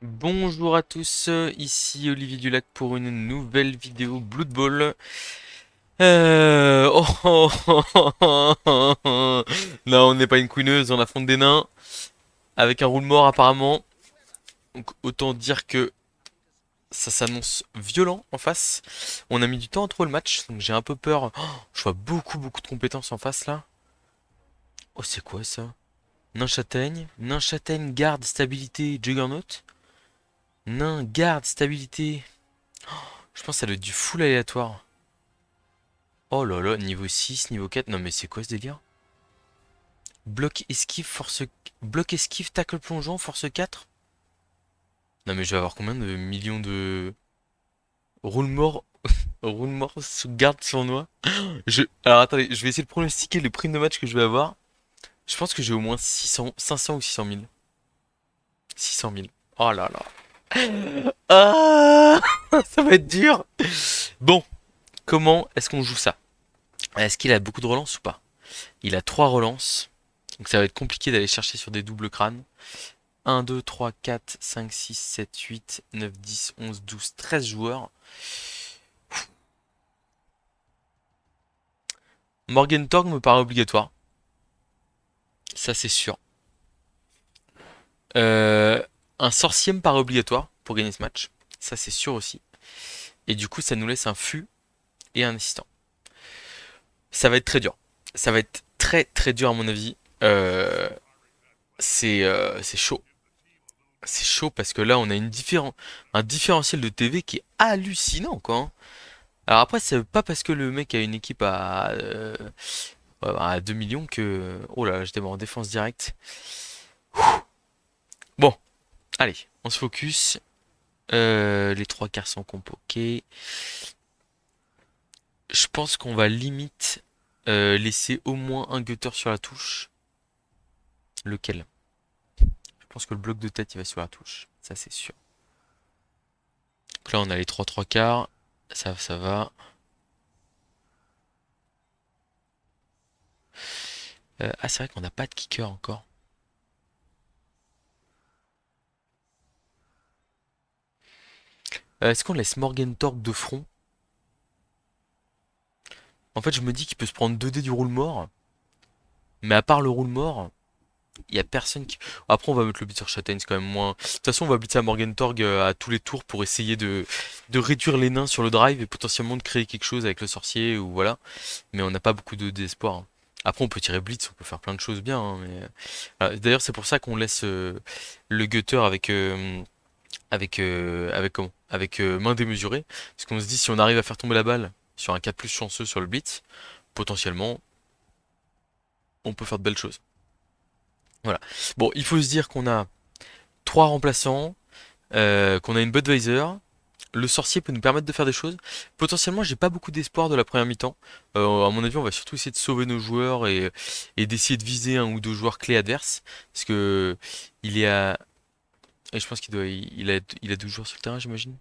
Bonjour à tous, ici Olivier Dulac pour une nouvelle vidéo Blood Bowl. Non, on n'est pas une couineuse, on affronte des nains avec un roule mort apparemment. Donc autant dire que ça s'annonce violent en face. On a mis du temps à trouver le match, donc j'ai un peu peur. Je vois beaucoup de compétences en face là. Oh, c'est quoi ça? Nain châtaigne, garde, stabilité, juggernaut. Nain, garde, stabilité. Je pense que ça doit être du full aléatoire. Oh là là, niveau 6, niveau 4. Non mais c'est quoi ce délire? Bloc esquive, force... Bloc esquive, tacle plongeant, force 4. Non mais je vais avoir combien de millions de... Roule mort... Roule mort sous garde sournois. Alors attendez, je vais essayer de pronostiquer le prime de match que je vais avoir. Je pense que j'ai au moins 600, 500 ou 600 000. 600 000. Oh là là. Ah, ça va être dur. Bon, comment est-ce qu'on joue ça? Est-ce qu'il a beaucoup de relances ou pas? Il a 3 relances. Donc ça va être compliqué d'aller chercher sur des doubles crânes. 1, 2, 3, 4, 5, 6, 7, 8, 9, 10, 11, 12, 13 joueurs. Morgentorg me paraît obligatoire. Ça, c'est sûr. Euh, un sorcier me paraît obligatoire pour gagner ce match. Ça, c'est sûr aussi. Et du coup, ça nous laisse un fût et un assistant. Ça va être très dur. Ça va être très dur à mon avis. Euh, c'est chaud. C'est chaud parce que là, on a un différentiel de TV qui est hallucinant, quoi, hein. Alors après, c'est pas parce que le mec a une équipe à 2 millions que... Oh là, j'étais mort en défense directe. Bon, allez, on se focus. Les trois quarts sont compo. Ok. Je pense qu'on va limite laisser au moins un gutter sur la touche. Lequel? Je pense que le bloc de tête, il va sur la touche. Ça, c'est sûr. Donc là, on a les trois quarts. Ça va. Ah, c'est vrai qu'on n'a pas de kicker encore. Est-ce qu'on laisse Morgentorg de front? En fait, je me dis qu'il peut se prendre 2 dés du roule mort. Mais à part le roule mort, il y a personne qui. Après, on va mettre le blitzer châtaigne, c'est quand même moins. De toute façon, on va blitzer à Morgentorg à tous les tours pour essayer de réduire les nains sur le drive et potentiellement de créer quelque chose avec le sorcier ou voilà. Mais on n'a pas beaucoup de d'espoir, hein. Après, on peut tirer blitz, on peut faire plein de choses bien, hein, mais d'ailleurs, c'est pour ça qu'on laisse le gutter avec comment? Avec main démesurée, parce qu'on se dit si on arrive à faire tomber la balle sur un cas plus chanceux sur le blitz, potentiellement, on peut faire de belles choses. Voilà. Bon, il faut se dire qu'on a trois remplaçants, qu'on a une Budweiser. Le sorcier peut nous permettre de faire des choses. Potentiellement, j'ai pas beaucoup d'espoir de la première mi-temps. À mon avis, on va surtout essayer de sauver nos joueurs et d'essayer de viser un ou deux joueurs clés adverses. Parce que il est à. Et je pense il a 12 joueurs sur le terrain, j'imagine.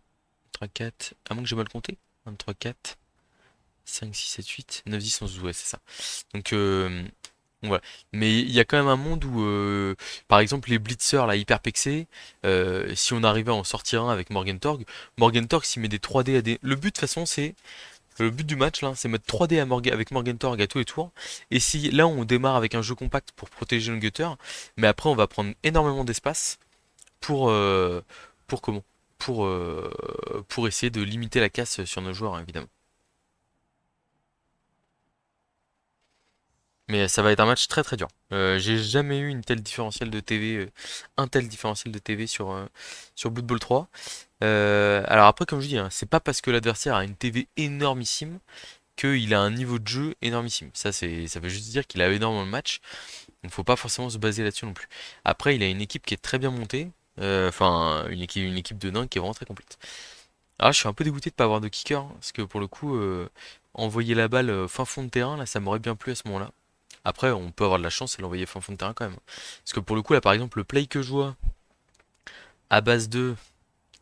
3, 4. À moins que j'ai mal compté. 1, 3, 4, 5, 6, 7, 8, 9, 10, 11, 12. Ouais, c'est ça. Donc, voilà. Mais il y a quand même un monde où, par exemple, les blitzers là hyper pexés, si on arrivait à en sortir un avec Morgentorg, Morgentorg s'il met des 3D à des. Le but de toute façon c'est. Le but du match là, c'est mettre 3D avec Morgentorg à tous les tours. Et si là on démarre avec un jeu compact pour protéger le gutter, mais après on va prendre énormément d'espace pour. Pour comment? Pour essayer de limiter la casse sur nos joueurs, hein, évidemment. Mais ça va être un match très dur. J'ai jamais eu une telle différentiel de TV, un tel différentiel de TV sur Blood Bowl 3. Alors après, comme je dis, hein, c'est pas parce que l'adversaire a une TV énormissime qu'il a un niveau de jeu énormissime. Ça veut juste dire qu'il a énormément de matchs. Donc faut pas forcément se baser là-dessus non plus. Après, il a une équipe qui est très bien montée. Enfin, une équipe de nains qui est vraiment très complète. Alors je suis un peu dégoûté de pas avoir de kicker, hein, parce que pour le coup, envoyer la balle fin fond de terrain, là, ça m'aurait bien plu à ce moment-là. Après, on peut avoir de la chance et l'envoyer fin fond de terrain quand même. Parce que pour le coup, là, par exemple, le play que je vois à base de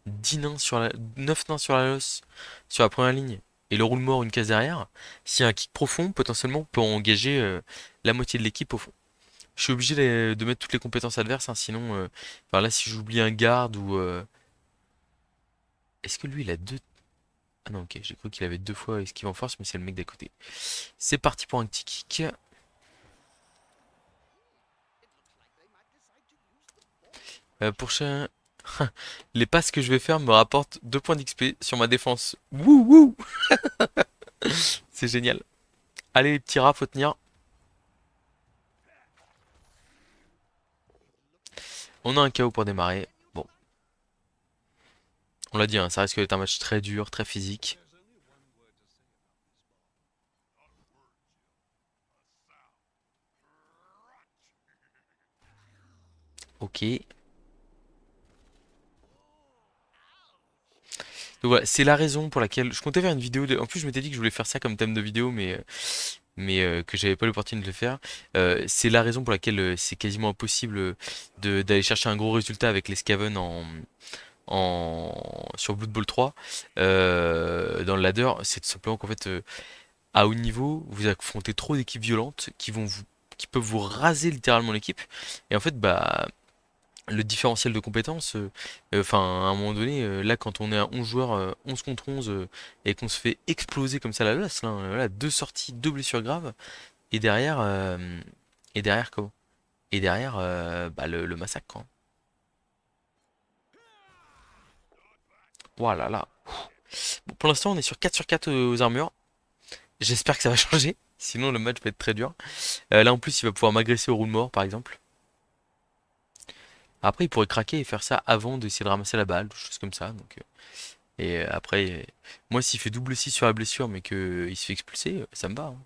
10 nains sur la... 9 nains sur la losse, sur la première ligne, et le roule mort une case derrière, si un kick profond, potentiellement, on peut engager la moitié de l'équipe au fond. Je suis obligé de mettre toutes les compétences adverses, hein, sinon... enfin, là, si j'oublie un garde ou... Est-ce que lui, il a deux... Ah non, ok, j'ai cru qu'il avait deux fois esquive en force, mais c'est le mec d'à côté. C'est parti pour un petit kick. Prochain... Les passes que je vais faire me rapportent 2 points d'XP sur ma défense. Wouh wouh. C'est génial. Allez les petits rats, faut tenir. On a un KO pour démarrer. Bon, on l'a dit, hein, ça risque d'être un match très dur, très physique. Ok. Donc voilà, c'est la raison pour laquelle je comptais faire une vidéo. En plus, je m'étais dit que je voulais faire ça comme thème de vidéo, mais que j'avais pas l'opportunité de le faire. C'est la raison pour laquelle c'est quasiment impossible d'aller chercher un gros résultat avec les Skaven sur Blood Bowl 3 dans le ladder. C'est tout simplement qu'en fait, à haut niveau, vous affrontez trop d'équipes violentes qui peuvent vous raser littéralement l'équipe. Et en fait, bah, le différentiel de compétences, enfin, à un moment donné, là, quand on est à 11 joueurs, 11 contre 11, et qu'on se fait exploser comme ça la lasse, là, voilà, deux sorties, deux blessures graves, et derrière, comment? Et derrière, bah, le massacre, quoi. Voilà, là. Bon, pour l'instant, on est sur 4 sur 4 aux armures. J'espère que ça va changer, sinon le match va être très dur. Là, en plus, il va pouvoir m'agresser au roule mort, par exemple. Après, il pourrait craquer et faire ça avant d'essayer de ramasser la balle, des choses comme ça. Donc, après, moi, s'il fait double 6 sur la blessure, mais qu'il se fait expulser, ça me va, hein.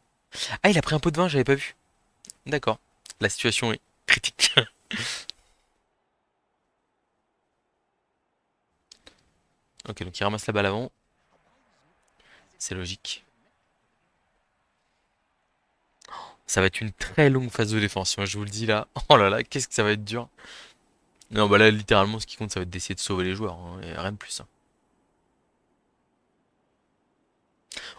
Ah, il a pris un pot de vin, j'avais pas vu. D'accord. La situation est critique. Ok, donc il ramasse la balle avant. C'est logique. Ça va être une très longue phase de défense, moi je vous le dis là. Oh là là, qu'est-ce que ça va être dur. Non, bah là, littéralement, ce qui compte, ça va être d'essayer de sauver les joueurs, hein, et rien de plus, hein.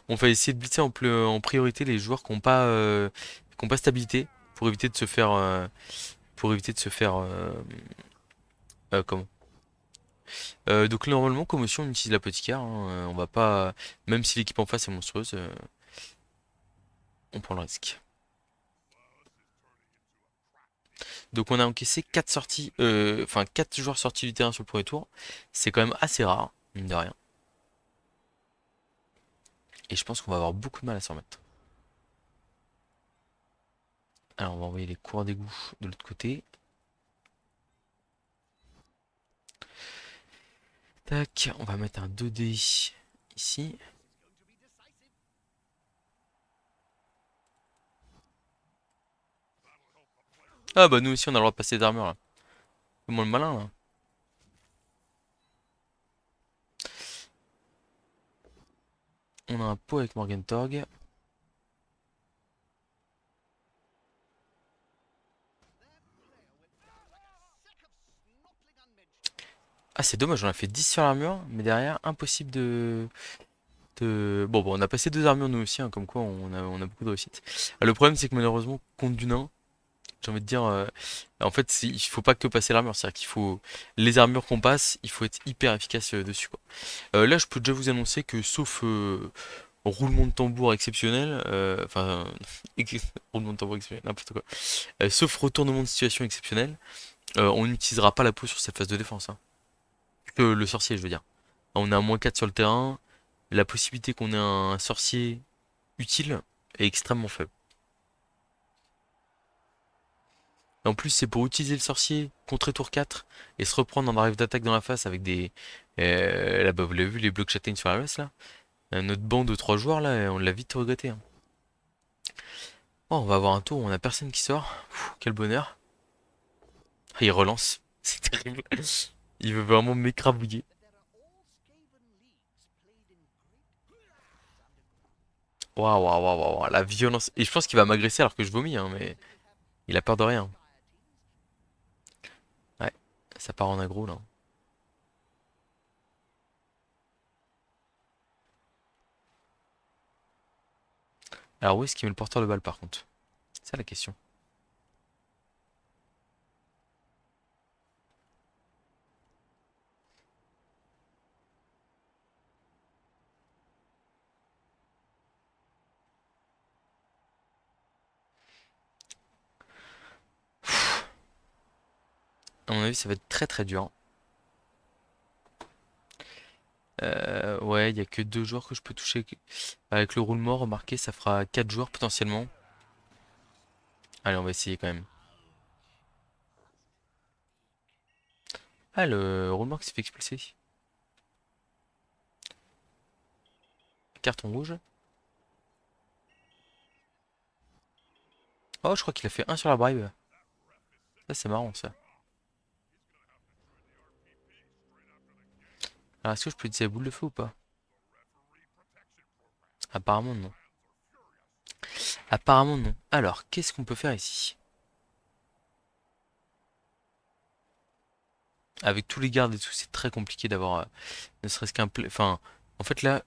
On va essayer de blitzer en priorité les joueurs qui ont pas stabilité pour éviter de se faire, comment? Donc là, normalement, commotion, on utilise l'apothicaire, hein, on va pas, même si l'équipe en face est monstrueuse, on prend le risque. Donc on a encaissé 4 sorties, enfin 4 joueurs sortis du terrain sur le premier tour. C'est quand même assez rare, mine de rien. Et je pense qu'on va avoir beaucoup de mal à s'en remettre. Alors on va envoyer les coureurs d'égout de l'autre côté. Tac, on va mettre un 2D ici. Ah bah nous aussi on a le droit de passer d'armure là. Fais-moi le malin là. On a un pot avec Morgentorg. Ah c'est dommage, on a fait 10 sur l'armure, mais derrière impossible Bon, on a passé deux armures nous aussi, hein, comme quoi on a beaucoup de réussite. Le problème c'est que malheureusement, contre du nain, j'ai envie de dire, en fait, il faut pas que passer l'armure, c'est-à-dire qu'il faut les armures qu'on passe, il faut être hyper efficace dessus, quoi. Là, je peux déjà vous annoncer que sauf roulement de tambour exceptionnel, enfin, roulement de tambour exceptionnel, n'importe quoi, sauf retournement de situation exceptionnel, on n'utilisera pas la peau sur cette phase de défense, hein. Le sorcier, je veux dire. On a un -4 sur le terrain, la possibilité qu'on ait un sorcier utile est extrêmement faible. En plus, c'est pour utiliser le sorcier contre tour 4 et se reprendre en arrive d'attaque dans la face avec des. Là, bah, vous l'avez vu, les blocs châtaignes sur la race là. Notre banc de 3 joueurs là, on l'a vite regretté, hein. Oh, on va avoir un tour où on a personne qui sort. Pfff, quel bonheur. Ah, il relance. C'est terrible. Il veut vraiment m'écrabouiller. Waouh, waouh, waouh, waouh, la violence. Et je pense qu'il va m'agresser alors que je vomis, hein, mais il a peur de rien. Ouais, ça part en aggro là. Alors où est-ce qu'il met le porteur de balle par contre? C'est ça la question. À mon avis, ça va être très très dur. Ouais, il y a que 2 joueurs que je peux toucher. Avec le roulement, remarquez, ça fera 4 joueurs potentiellement. Allez, on va essayer quand même. Ah, le roulement qui s'est fait expulser. Carton rouge. Oh, je crois qu'il a fait un sur la bribe. Ça, c'est marrant, ça. Alors, est-ce que je peux utiliser la boule de feu ou pas? Apparemment, non. Apparemment, non. Alors, qu'est-ce qu'on peut faire ici? Avec tous les gardes et tout, c'est très compliqué d'avoir ne serait-ce qu'un enfin, en fait, là,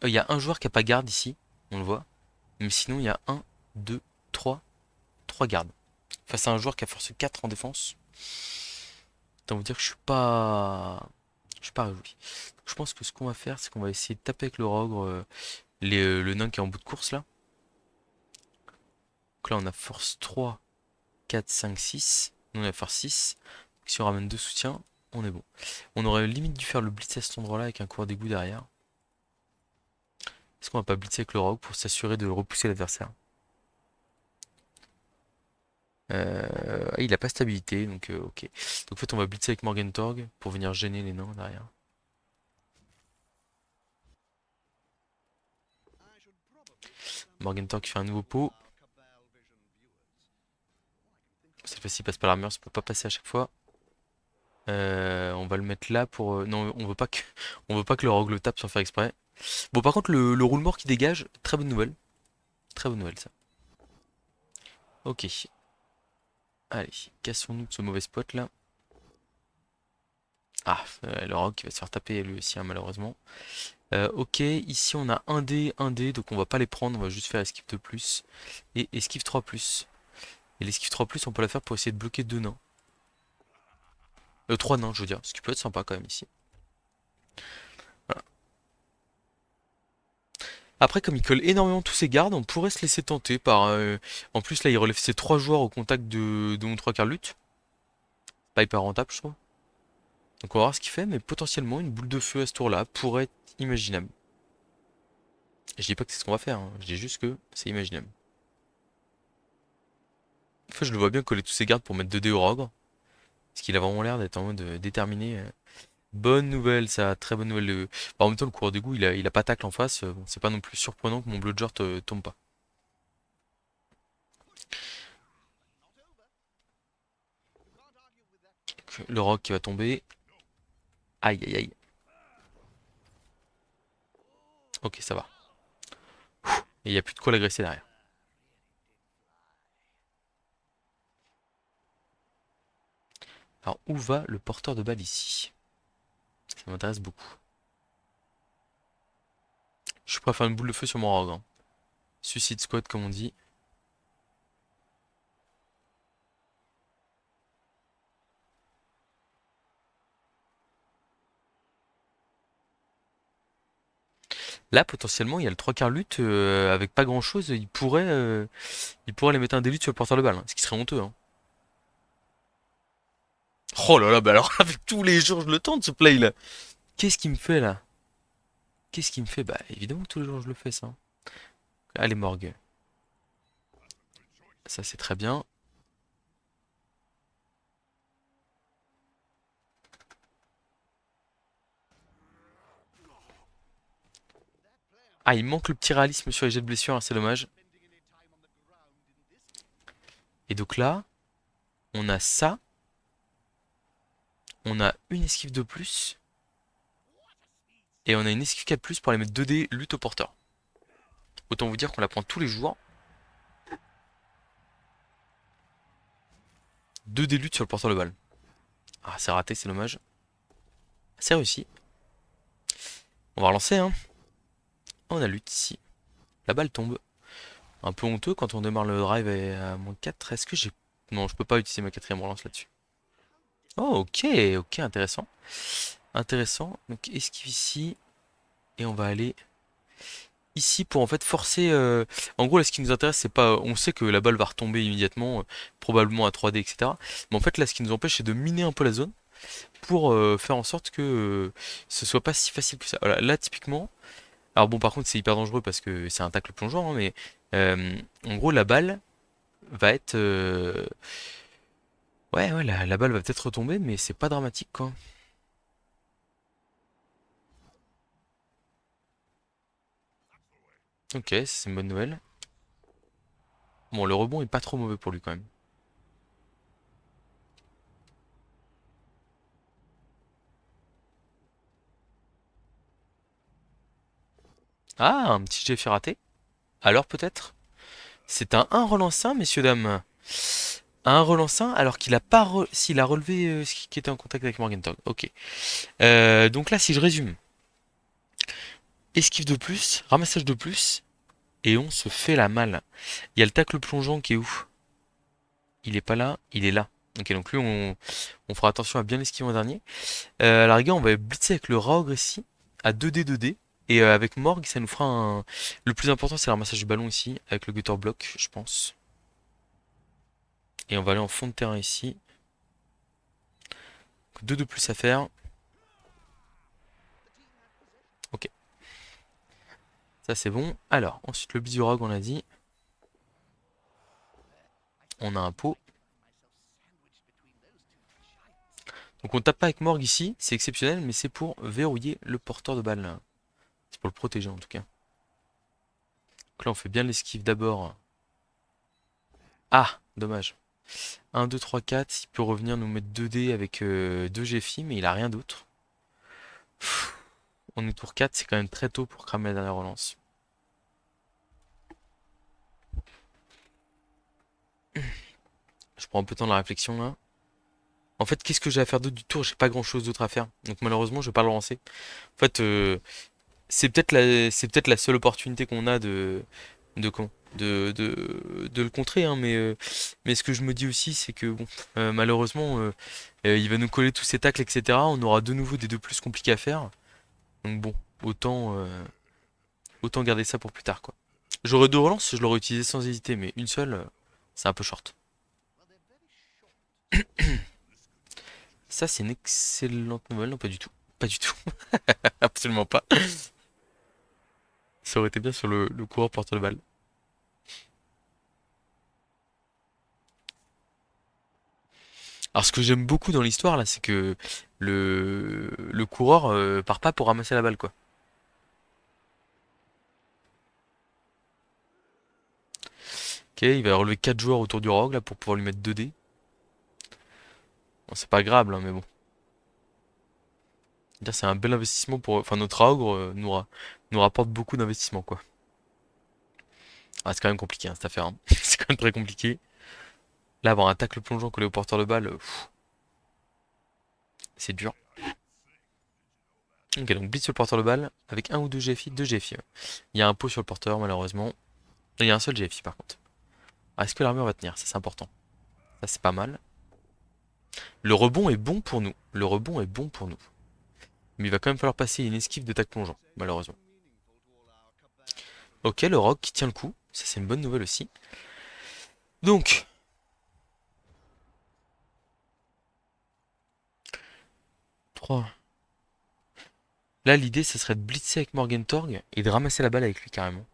il y a un joueur qui a pas garde ici. On le voit. Mais sinon, il y a un, deux, trois gardes. Face à un joueur qui a force 4 en défense. Autant vous dire que je suis pas réjoui. Donc, je pense que ce qu'on va faire, c'est qu'on va essayer de taper avec le Rogre, le nain qui est en bout de course là. Donc là, on a force 3, 4, 5, 6. Nous, on a force 6. Donc, si on ramène 2 soutiens, on est bon. On aurait limite dû faire le blitz à cet endroit-là avec un coureur d'égout derrière. Est-ce qu'on va pas blitzer avec le Rogue pour s'assurer de repousser l'adversaire? Il a pas stabilité, donc ok. Donc en fait, on va blitzer avec Morgentorg pour venir gêner les nains derrière. Morgentorg qui fait un nouveau pot. Cette fois-ci, il passe par l'armure, ça peut pas passer à chaque fois. On va le mettre là pour. Non, on veut pas que le Rogue le tape sans faire exprès. Bon, par contre, le roule-mort qui dégage, très bonne nouvelle. Très bonne nouvelle, ça. Ok. Allez, cassons-nous de ce mauvais spot là. Ah, le Rogue qui va se faire taper lui aussi, hein, malheureusement. Ok, ici on a un dé, donc on va pas les prendre, on va juste faire esquive 2 plus et esquive 3 plus. Et l'esquive 3 plus, on peut la faire pour essayer de bloquer 2 nains. 3 nains, je veux dire, ce qui peut être sympa quand même ici. Voilà. Après, comme il colle énormément tous ses gardes, on pourrait se laisser tenter par. En plus, là, il relève ses 3 joueurs au contact de mon 3 quarts lutte. Pas hyper rentable, je trouve. Donc on va voir ce qu'il fait, mais potentiellement, une boule de feu à ce tour-là pourrait être imaginable. Je dis pas que c'est ce qu'on va faire, hein, je dis juste que c'est imaginable. En fait, je le vois bien coller tous ses gardes pour mettre 2 dés au Rogre. Parce qu'il a vraiment l'air d'être en mode déterminé. Bonne nouvelle, ça, très bonne nouvelle. En même temps, le coureur d'égout, il a pas tacle en face. Bon, c'est pas non plus surprenant que mon bludgeon tombe pas. Donc, le rock qui va tomber. Aïe, aïe, aïe. Ok, ça va. Et il n'y a plus de quoi l'agresser derrière. Alors, où va le porteur de balle ici? Ça m'intéresse beaucoup. Je suis prêt à faire une boule de feu sur mon rogue, hein. Suicide squad, comme on dit. Là, potentiellement, il y a le 3 quarts lutte avec pas grand chose. Il pourrait aller mettre un délit sur le porteur de balle, hein, ce qui serait honteux, hein. Oh là là, bah alors avec tous les jours je le tente ce play là. Qu'est-ce qu'il me fait là? Qu'est-ce qu'il me fait? Bah évidemment que tous les jours je le fais ça. Allez morgue. Ça c'est très bien. Ah il manque le petit réalisme sur les jets de blessure, hein, c'est dommage. Et donc là, on a ça. On a une esquive de plus. Et on a une esquive 4 plus pour aller mettre 2 dés lutte au porteur. Autant vous dire qu'on la prend tous les jours. 2 dés lutte sur le porteur de balle. Ah c'est raté, c'est dommage. C'est réussi. On va relancer hein. On a lutte ici. La balle tombe. Un peu honteux quand on démarre le drive à -4. Est-ce que j'ai... Non, je peux pas utiliser ma quatrième relance là-dessus. Oh, ok, ok, intéressant. Intéressant. Donc, esquive ici. Et on va aller ici pour en fait forcer. En gros, là, ce qui nous intéresse, c'est pas. On sait que la balle va retomber immédiatement, probablement à 3D, etc. Mais en fait, là, ce qui nous empêche, c'est de miner un peu la zone pour faire en sorte que ce soit pas si facile que ça. Voilà, là, typiquement. Alors bon, par contre, c'est hyper dangereux parce que c'est un tacle plongeant, hein, mais en gros, la balle va être. Ouais, ouais, la balle va peut-être retomber, mais c'est pas dramatique, quoi. Ok, c'est une bonne nouvelle. Bon, le rebond est pas trop mauvais pour lui quand même. Ah, un petit jet fait raté. Alors peut-être? C'est un 1 relance 1, messieurs, dames. Un relance 1 alors qu'il a pas s'il a relevé ce qui était en contact avec Morgenthau. Ok. Donc là, si je résume, esquive de plus, ramassage de plus, et on se fait la malle. Il y a le tacle plongeant qui est où? Il est pas là, il est là. Ok, donc lui, on fera attention à bien l'esquiver en dernier. À la rigueur, on va blitzer avec le Raogre ici, à 2D. Et avec Morg, ça nous fera un. Le plus important, c'est le ramassage du ballon ici, avec le Gutter Block, je pense. Et on va aller en fond de terrain ici. 2 de plus à faire. Ok, ça c'est bon. Alors, ensuite le Bizurog, on a dit. On a un pot. Donc on tape pas avec Morg ici, c'est exceptionnel, mais c'est pour verrouiller le porteur de balle. C'est pour le protéger en tout cas. Donc là on fait bien l'esquive d'abord. Ah, dommage. 1, 2, 3, 4, il peut revenir nous mettre 2D avec 2 GFI, mais il a rien d'autre. On est tour 4, c'est quand même très tôt pour cramer la dernière relance. Je prends un peu de temps de la réflexion là. En fait, qu'est-ce que j'ai à faire d'autre du tour? J'ai pas grand chose d'autre à faire. Donc malheureusement, je vais pas le relancer. En fait, c'est peut-être la seule opportunité qu'on a de comment? De le contrer, hein, mais ce que je me dis aussi, c'est que bon, malheureusement, il va nous coller tous ces tacles, etc. On aura de nouveau des deux plus compliqués à faire. Donc bon, autant garder ça pour plus tard, quoi. J'aurais deux relances, je l'aurais utilisé sans hésiter, mais une seule, c'est un peu short. Ça, c'est une excellente nouvelle. Non, pas du tout. Pas du tout. Absolument pas. Ça aurait été bien sur le coureur porteur de balle. Alors, ce que j'aime beaucoup dans l'histoire, là, c'est que le coureur part pas pour ramasser la balle, quoi. Ok, il va relever 4 joueurs autour du rogue, là, pour pouvoir lui mettre 2 dés. Bon, c'est pas grave, hein, mais bon. Dire, c'est un bel investissement pour. Enfin, notre ogre nous rapporte beaucoup d'investissement, quoi. Ah, c'est quand même compliqué, hein, cette affaire, hein. C'est quand même très compliqué. Là, avoir un tacle plongeant collé au porteur de balle, c'est dur. Ok, donc blitz sur le porteur de balle avec un ou deux GFI, deux GFI. Ouais. Il y a un pot sur le porteur, malheureusement. Il y a un seul GFI par contre. Ah, est-ce que l'armure va tenir? Ça, c'est important. Ça, c'est pas mal. Le rebond est bon pour nous. Le rebond est bon pour nous. Mais il va quand même falloir passer une esquive de tac plongeant, malheureusement. Ok, le rock qui tient le coup. Ça, c'est une bonne nouvelle aussi. Donc, 3. Là, l'idée, ça serait de blitzer avec Morgentorg et de ramasser la balle avec lui carrément.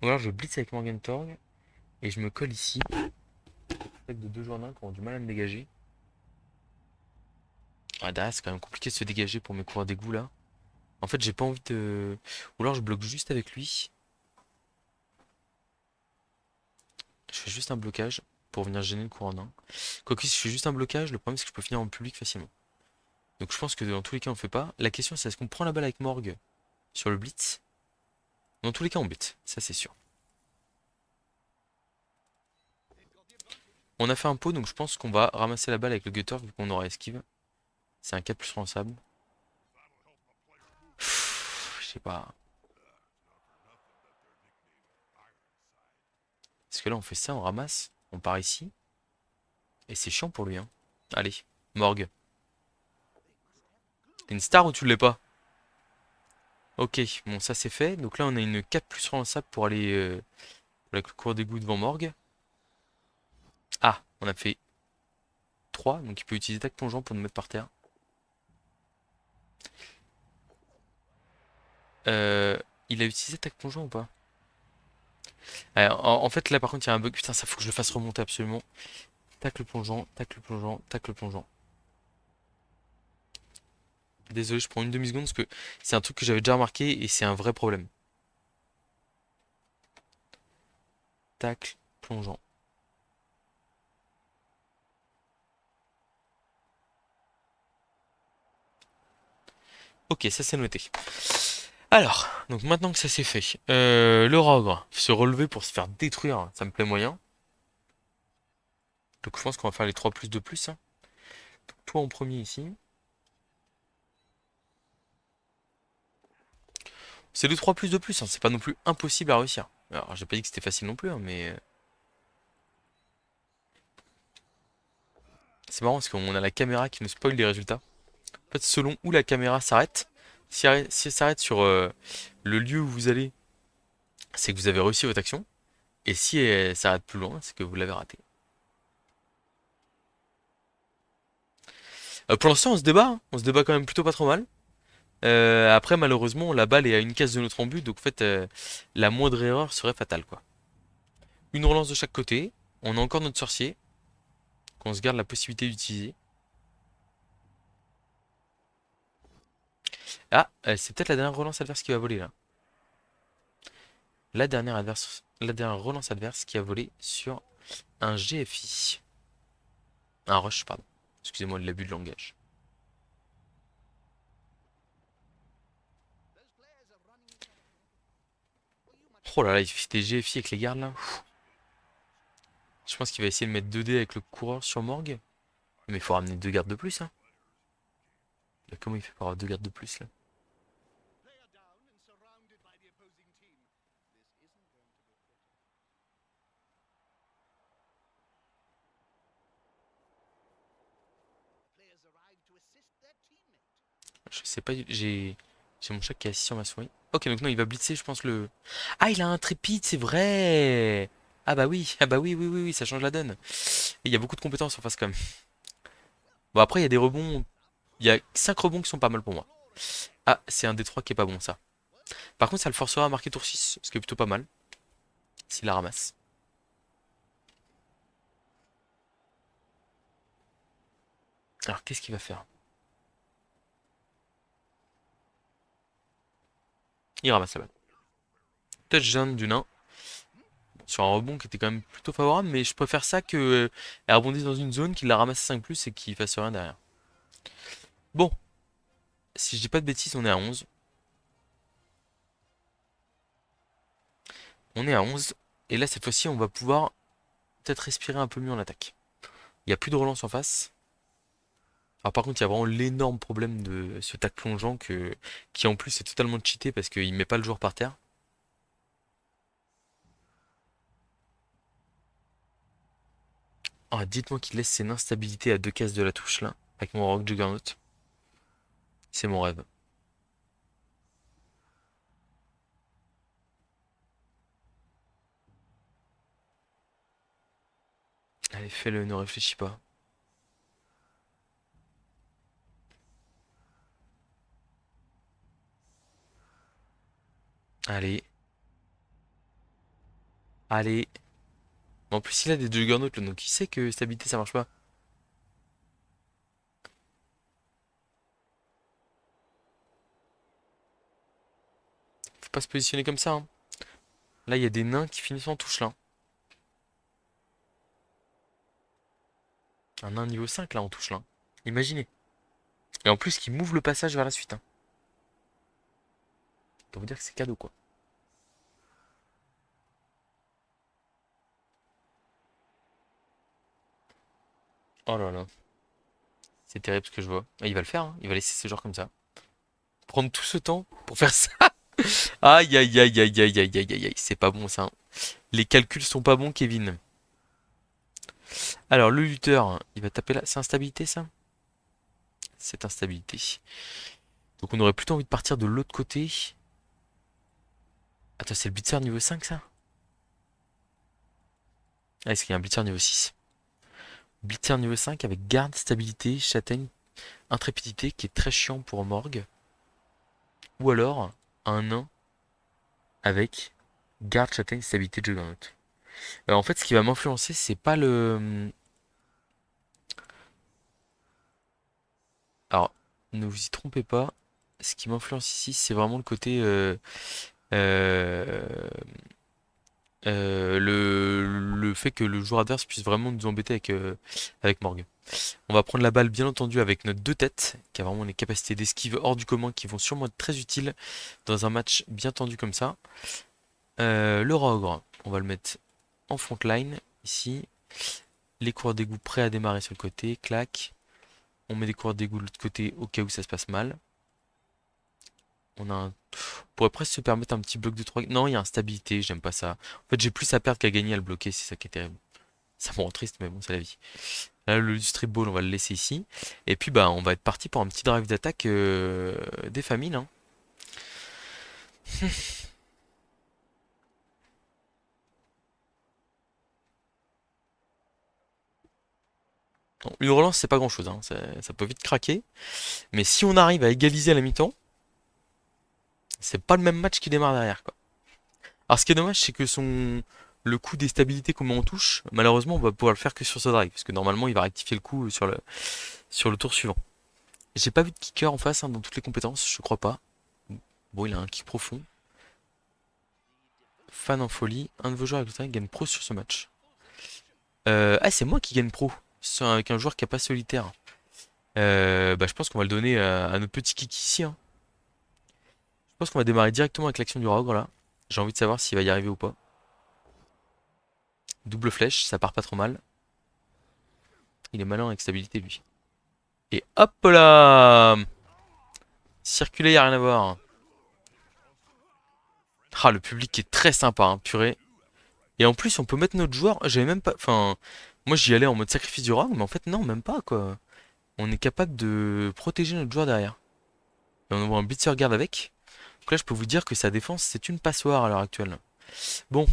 Ou alors, je blitz avec Morgentorg et je me colle ici. Avec de deux joueurs d'un qui ont du mal à me dégager. Ah, là, c'est quand même compliqué de se dégager pour mes coureurs d'égout là. En fait, j'ai pas envie de. Ou alors, je bloque juste avec lui. Je fais juste un blocage pour venir gêner le courant d'un. Quoique si je fais juste un blocage, le problème c'est que je peux finir en public facilement. Donc je pense que dans tous les cas on le fait pas. La question c'est est-ce qu'on prend la balle avec Morgue sur le blitz? Dans tous les cas on blitz, ça c'est sûr. On a fait un pot donc je pense qu'on va ramasser la balle avec le gutter vu qu'on aura esquive. C'est un 4 plus lançable. Je sais pas. Est-ce que là on fait ça, on ramasse, on part ici. Et c'est chiant pour lui, hein. Allez, Morgue. T'es une star ou tu l'es pas? Ok, bon ça c'est fait. Donc là on a une 4 plus relançable pour aller avec le cours d'égout devant Morgue. Ah, on a fait 3, donc il peut utiliser tac plongeant pour nous mettre par terre. Euh, il a utilisé tac plongeant ou pas? En fait là par contre il y a un bug. Putain, ça faut que je le fasse remonter absolument. Tac le plongeant, tac le plongeant, tac le plongeant. Désolé, je prends une demi-seconde parce que c'est un truc que j'avais déjà remarqué et c'est un vrai problème. Tacle plongeant. Ok, ça c'est noté. Alors, donc maintenant que ça c'est fait, le Rogre se relever pour se faire détruire, ça me plaît moyen. Donc je pense qu'on va faire les 3 plus de plus, hein. Toi en premier ici. C'est les 3 plus de plus, hein, c'est pas non plus impossible à réussir. Alors j'ai pas dit que c'était facile non plus, hein, mais c'est marrant parce qu'on a la caméra qui nous spoil les résultats. En fait, selon où la caméra s'arrête, si elle s'arrête sur le lieu où vous allez, c'est que vous avez réussi votre action. Et si elle s'arrête plus loin, c'est que vous l'avez raté. Pour l'instant, on se débat, hein. On se débat quand même plutôt pas trop mal. Après, malheureusement, la balle est à une case de notre embut, donc en fait, la moindre erreur serait fatale, quoi. Une relance de chaque côté. On a encore notre sorcier, qu'on se garde la possibilité d'utiliser. Ah, c'est peut-être la dernière relance adverse qui va voler, là. La dernière relance adverse qui a volé sur un GFI. Un rush, pardon. Excusez-moi de l'abus de langage. Oh là là, il fait des GFI avec les gardes, là. Je pense qu'il va essayer de mettre 2D avec le coureur sur Morgue. Mais il faut ramener 2 gardes de plus, hein. Là, comment il fait pour avoir 2 gardes de plus, là? Je sais pas, j'ai mon chat qui est assis sur ma souris. Ok, donc non, il va blitzer, je pense, le... Ah, il a un trépide, c'est vrai! Ah bah oui, oui, oui, oui, ça change la donne. Et il y a beaucoup de compétences en face, quand même. Bon, après, il y a des rebonds... Il y a 5 rebonds qui sont pas mal pour moi. Ah, c'est un des 3 qui est pas bon, ça. Par contre, ça le forcera à marquer tour 6, ce qui est plutôt pas mal, s'il la ramasse. Alors, qu'est-ce qu'il va faire? Il ramasse la balle. Touchdown du nain. Sur un rebond qui était quand même plutôt favorable, mais je préfère ça que elle rebondisse dans une zone, qu'il la ramasse à 5+, et qu'il fasse rien derrière. Bon, si je dis pas de bêtises, on est à 11. On est à 11. Et là, cette fois-ci, on va pouvoir peut-être respirer un peu mieux en attaque. Il n'y a plus de relance en face. Alors par contre, il y a vraiment l'énorme problème de ce tac plongeant qui en plus est totalement cheaté parce qu'il met pas le joueur par terre. Ah, dites-moi qu'il laisse ses instabilités à 2 cases de la touche là, avec mon Rock Juggernaut. C'est mon rêve. Allez, fais-le, ne réfléchis pas. Allez, allez. En plus, il a des Juggernauts là, donc il sait que stabilité ça marche pas. Faut pas se positionner comme ça, hein. Là, il y a des nains qui finissent en touche là. Un nain niveau 5 là en touche là. Imaginez. Et en plus, qui m'ouvre le passage vers la suite, hein. Pour vous dire que c'est cadeau quoi. Oh là là. C'est terrible ce que je vois. Ah, il va le faire, hein. Il va laisser ce genre comme ça. Prendre tout ce temps pour faire ça. Aïe aïe aïe aïe aïe aïe aïe aïe aïe. C'est pas bon ça, hein. Les calculs sont pas bons, Kevin. Alors, le lutteur, il va taper là. C'est instabilité, ça? C'est instabilité. Donc, on aurait plutôt envie de partir de l'autre côté. Attends, c'est le blitzer niveau 5, ça? Ah, est-ce qu'il y a un blitzer niveau 6? Blitzer niveau 5 avec garde, stabilité, châtaigne, intrépidité, qui est très chiant pour Morgue. Ou alors, un nain avec garde, châtaigne, stabilité, juggernaut. En fait, ce qui va m'influencer, c'est pas le... Alors, ne vous y trompez pas. Ce qui m'influence ici, c'est vraiment le côté... euh, le fait que le joueur adverse puisse vraiment nous embêter avec Morgue. On va prendre la balle, bien entendu, avec notre deux têtes, qui a vraiment les capacités d'esquive hors du commun, qui vont sûrement être très utiles dans un match bien tendu comme ça. Le Rogre, on va le mettre en front line, ici. Les coureurs d'égout prêts à démarrer sur le côté, clac. On met des coureurs d'égout de l'autre côté au cas où ça se passe mal. On pourrait presque se permettre un petit bloc de 3. Non, il y a instabilité, j'aime pas ça. En fait, j'ai plus à perdre qu'à gagner à le bloquer, c'est ça qui est terrible. Ça me rend triste, mais bon, c'est la vie. Là, le strip ball, on va le laisser ici. Et puis, bah, on va être parti pour un petit drive d'attaque des famines, hein. Bon, une relance, c'est pas grand-chose, hein. Ça peut vite craquer. Mais si on arrive à égaliser à la mi-temps, c'est pas le même match qui démarre derrière, quoi. Alors, ce qui est dommage, c'est que le coup des stabilités qu'on met en touche, malheureusement, on va pouvoir le faire que sur ce drive. Parce que normalement, il va rectifier le coup sur le tour suivant. J'ai pas vu de kicker en face, hein, dans toutes les compétences, je crois pas. Bon, il a un kick profond. Fan en folie. Un de vos joueurs avec le terrain gagne pro sur ce match. Ah, c'est moi qui gagne pro. Avec un joueur qui a pas solitaire. Bah, je pense qu'on va le donner à notre petit kiki ici, hein. Je pense qu'on va démarrer directement avec l'action du Rogue, là. J'ai envie de savoir s'il va y arriver ou pas. Double flèche, ça part pas trop mal. Il est malin avec stabilité, lui. Et hop là! Circuler, y a rien à voir. Ah, le public est très sympa, hein, purée. Et en plus, on peut mettre notre joueur. J'avais même pas. Enfin, moi j'y allais en mode sacrifice du Rogue, mais en fait, non, même pas, quoi. On est capable de protéger notre joueur derrière. Et on envoie un blitzer garde avec. Donc là, je peux vous dire que sa défense, c'est une passoire à l'heure actuelle. Bon,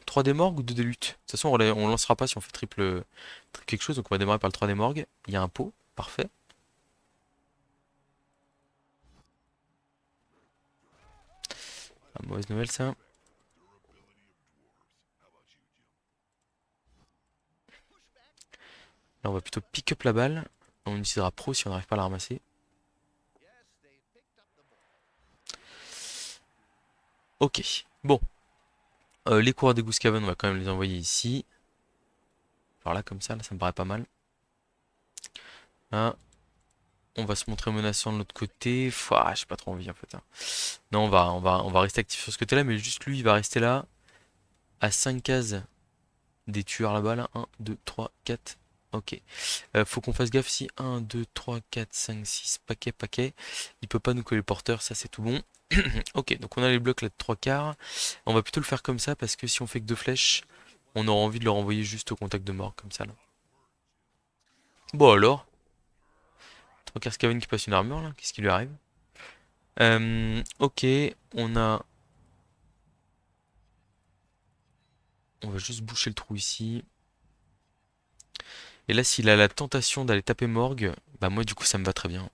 3D morgue ou 2D lutte. De toute façon, on lancera pas si on fait triple quelque chose. Donc on va démarrer par le 3D morgue. Il y a un pot, parfait. Ah, mauvaise nouvelle ça. Là, on va plutôt pick up la balle. On utilisera pro si on n'arrive pas à la ramasser. Ok, bon. Les coureurs des Goose on va quand même les envoyer ici. Alors là, comme ça, là, ça me paraît pas mal. Là, on va se montrer menaçant de l'autre côté. Ouah, j'ai pas trop envie en fait, hein. Non, on va rester actif sur ce côté-là, mais juste lui, il va rester là. À 5 cases des tueurs là-bas, là. 1, 2, 3, 4. Ok. Faut qu'on fasse gaffe si 1, 2, 3, 4, 5, 6, paquet. Il peut pas nous coller le porteur, ça c'est tout bon. Ok, donc on a les blocs là de 3 quarts. On va plutôt le faire comme ça parce que si on fait que deux flèches, on aura envie de le renvoyer juste au contact de mort comme ça là. Bon alors, 3 quarts Skaven qui passe une armure là, qu'est-ce qui lui arrive? Ok, on a... On va juste boucher le trou ici. Et là, s'il a la tentation d'aller taper Morgue, bah moi du coup ça me va très bien.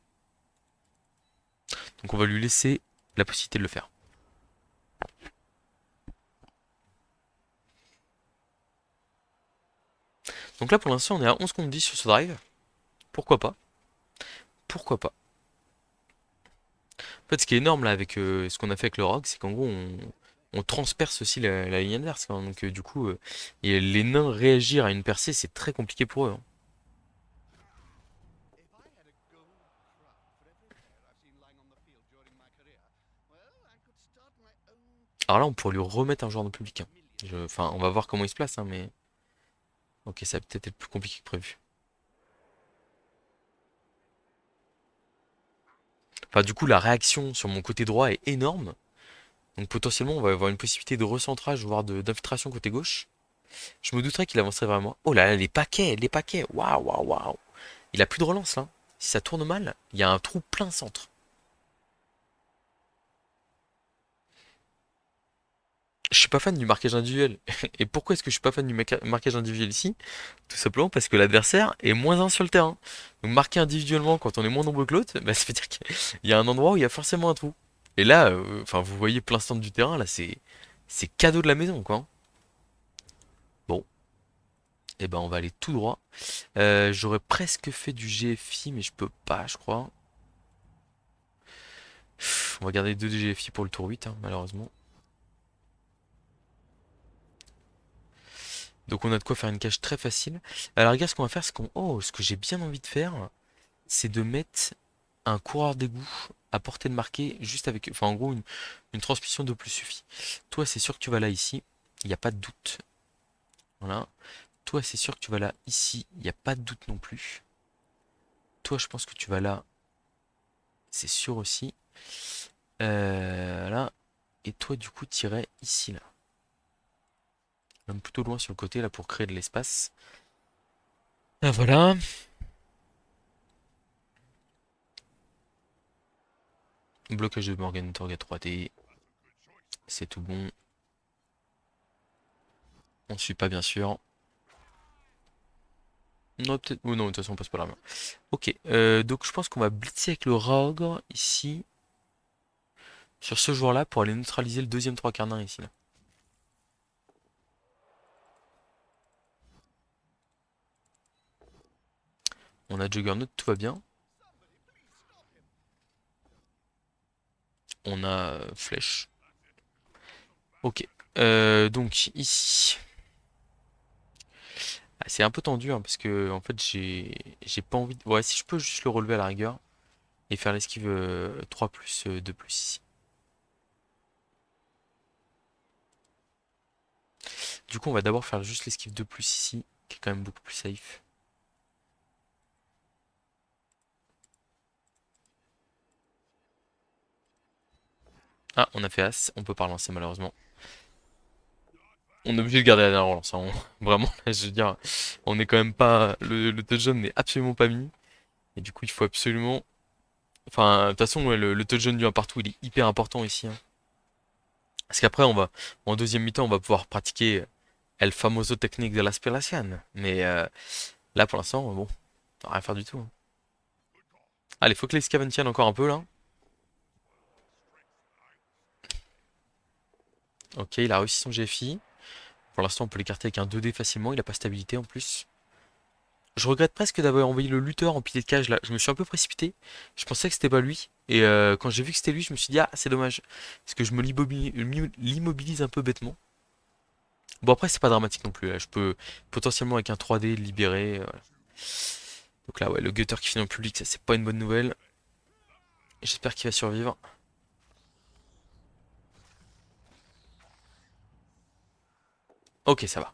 Donc on va lui laisser la possibilité de le faire. Donc là pour l'instant on est à 11 contre 10 sur ce drive. Pourquoi pas? Pourquoi pas? En fait ce qui est énorme là avec ce qu'on a fait avec le Rogue, c'est qu'en gros on transperce aussi la ligne adverse, hein. Donc du coup, et les nains réagir à une percée, c'est très compliqué pour eux, hein. Alors là on pourrait lui remettre un joueur de public, hein. Enfin on va voir comment il se place, hein, mais... Ok, ça va peut-être être plus compliqué que prévu. Enfin, du coup, la réaction sur mon côté droit est énorme. Donc potentiellement, on va avoir une possibilité de recentrage, voire d'infiltration côté gauche. Je me douterais qu'il avancerait vraiment. Oh là là, les paquets, les paquets. Waouh, waouh, waouh. Il a plus de relance là. Si ça tourne mal, il y a un trou plein centre. Je suis pas fan du marquage individuel. Et pourquoi est-ce que je suis pas fan du marquage individuel ici? Tout simplement parce que l'adversaire est moins un sur le terrain. Donc marquer individuellement quand on est moins nombreux que l'autre, bah, ça veut dire qu'il y a un endroit où il y a forcément un trou. Et là, enfin vous voyez plein centre du terrain, là c'est cadeau de la maison quoi, hein. Bon, et ben on va aller tout droit. J'aurais presque fait du GFI, mais je peux pas, je crois. On va garder 2 GFI pour le tour 8, hein, malheureusement. Donc on a de quoi faire une cage très facile. Alors regarde ce qu'on va faire, ce que j'ai bien envie de faire, c'est de mettre un coureur d'égout à portée de marquer, juste avec, enfin en gros une transmission de plus suffit. Toi c'est sûr que tu vas là ici, il n'y a pas de doute. Voilà. Toi c'est sûr que tu vas là ici, il n'y a pas de doute non plus. Toi je pense que tu vas là, c'est sûr aussi. Là. Et toi du coup tu irais ici là. Même plutôt loin sur le côté là pour créer de l'espace. Ah, voilà. Blocage de Morgan Torga 3D. C'est tout bon. On ne suit pas bien sûr. Non, peut-être. Oh non, de toute façon on passe pas la main. Ok, donc je pense qu'on va blitzer avec le Rogre ici. Sur ce joueur-là pour aller neutraliser le deuxième 3 quarts nain ici là. On a Juggernaut, tout va bien. On a Flèche. Ok. Donc ici. Ah, c'est un peu tendu hein, parce que en fait j'ai pas envie de. Ouais, si je peux juste le relever à la rigueur et faire l'esquive 3 plus 2 plus ici. Du coup on va d'abord faire juste l'esquive 2 plus ici, qui est quand même beaucoup plus safe. Ah, on a fait As, on peut pas relancer malheureusement. On est obligé de garder la dernière relance, hein. Vraiment, là, je veux dire, on est quand même pas. Le touchdown n'est absolument pas mis. Et du coup, il faut absolument. Enfin, de toute façon, ouais, le touchdown du 1 partout, il est hyper important ici, hein. Parce qu'après, en deuxième mi-temps, on va pouvoir pratiquer El famoso technique de l'aspiration. Mais là, pour l'instant, bon, on va rien faire du tout, hein. Allez, faut que les Scaven tiennent encore un peu là. Ok, il a réussi son GFI. Pour l'instant, on peut l'écarter avec un 2D facilement. Il a pas stabilité en plus. Je regrette presque d'avoir envoyé le lutteur en pilier de cage là. Je me suis un peu précipité. Je pensais que c'était pas lui. Et quand j'ai vu que c'était lui, je me suis dit, ah, c'est dommage. Parce que je me l'immobilise un peu bêtement. Bon, après, c'est pas dramatique non plus, là. Je peux potentiellement, avec un 3D, le libérer. Voilà. Donc là, ouais, le gutter qui finit en public, ça, c'est pas une bonne nouvelle. J'espère qu'il va survivre. Ok, ça va.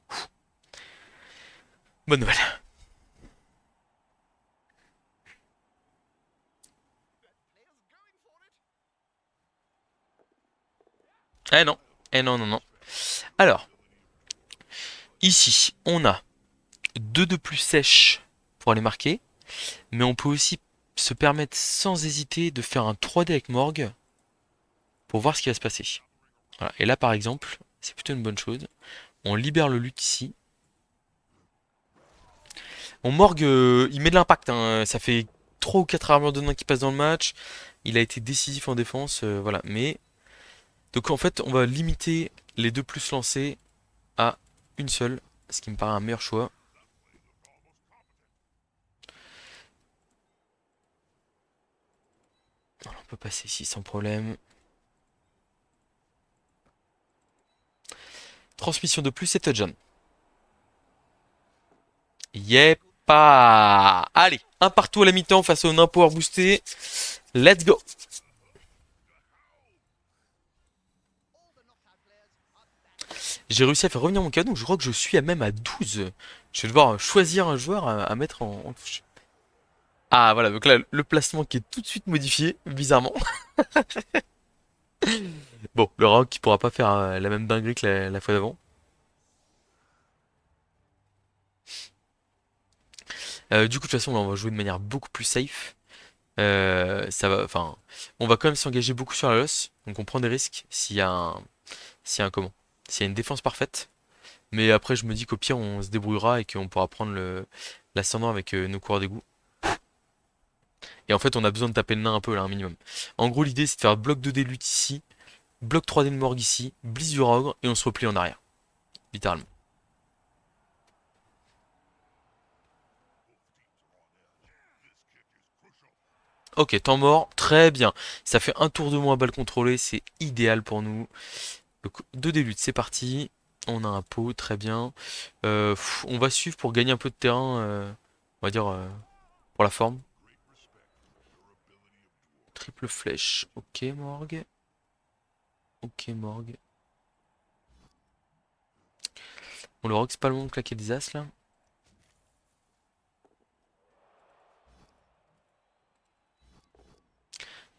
Bonne nouvelle. Eh non. Eh non, non, non. Alors, ici, on a 2 de plus sèches pour aller marquer. Mais on peut aussi se permettre sans hésiter de faire un 3D avec Morgue pour voir ce qui va se passer. Voilà. Et là par exemple, c'est plutôt une bonne chose. On libère le lutte ici. On Morgue, il met de l'impact, hein. Ça fait 3 ou 4 armures de nain qui passent dans le match. Il a été décisif en défense, voilà. Mais donc en fait, on va limiter les 2 plus lancés à une seule, ce qui me paraît un meilleur choix. Voilà, on peut passer ici sans problème. Transmission de plus et touchdown. Yep. Pas. Allez, un partout à la mi-temps face au nain power boosté. Let's go. J'ai réussi à faire revenir mon canon. Je crois que je suis à même à 12. Je vais devoir choisir un joueur à mettre en touche. Ah voilà, donc là, le placement qui est tout de suite modifié, bizarrement. Bon, le rock qui pourra pas faire la même dinguerie que la fois d'avant. Du coup, de toute façon, là, on va jouer de manière beaucoup plus safe. Ça va, enfin, on va quand même s'engager beaucoup sur la loss, donc on prend des risques s'il y a un comment, s'il y a une défense parfaite. Mais après, je me dis qu'au pire, on se débrouillera et qu'on pourra prendre l'ascendant avec nos coureurs d'égout. Et en fait, on a besoin de taper le nain un peu là, un minimum. En gros, l'idée, c'est de faire bloc 2D lutte ici, bloc 3D de morgue ici, blitz du ogre, et on se replie en arrière, littéralement. Ok, temps mort, très bien. Ça fait un tour de moins à balle contrôlée, c'est idéal pour nous. Donc 2D lutte, c'est parti. On a un pot, très bien. On va suivre pour gagner un peu de terrain, on va dire, pour la forme. Triple flèche, ok morgue. Ok morgue. Bon, le rock, c'est pas le moment de claquer des as là.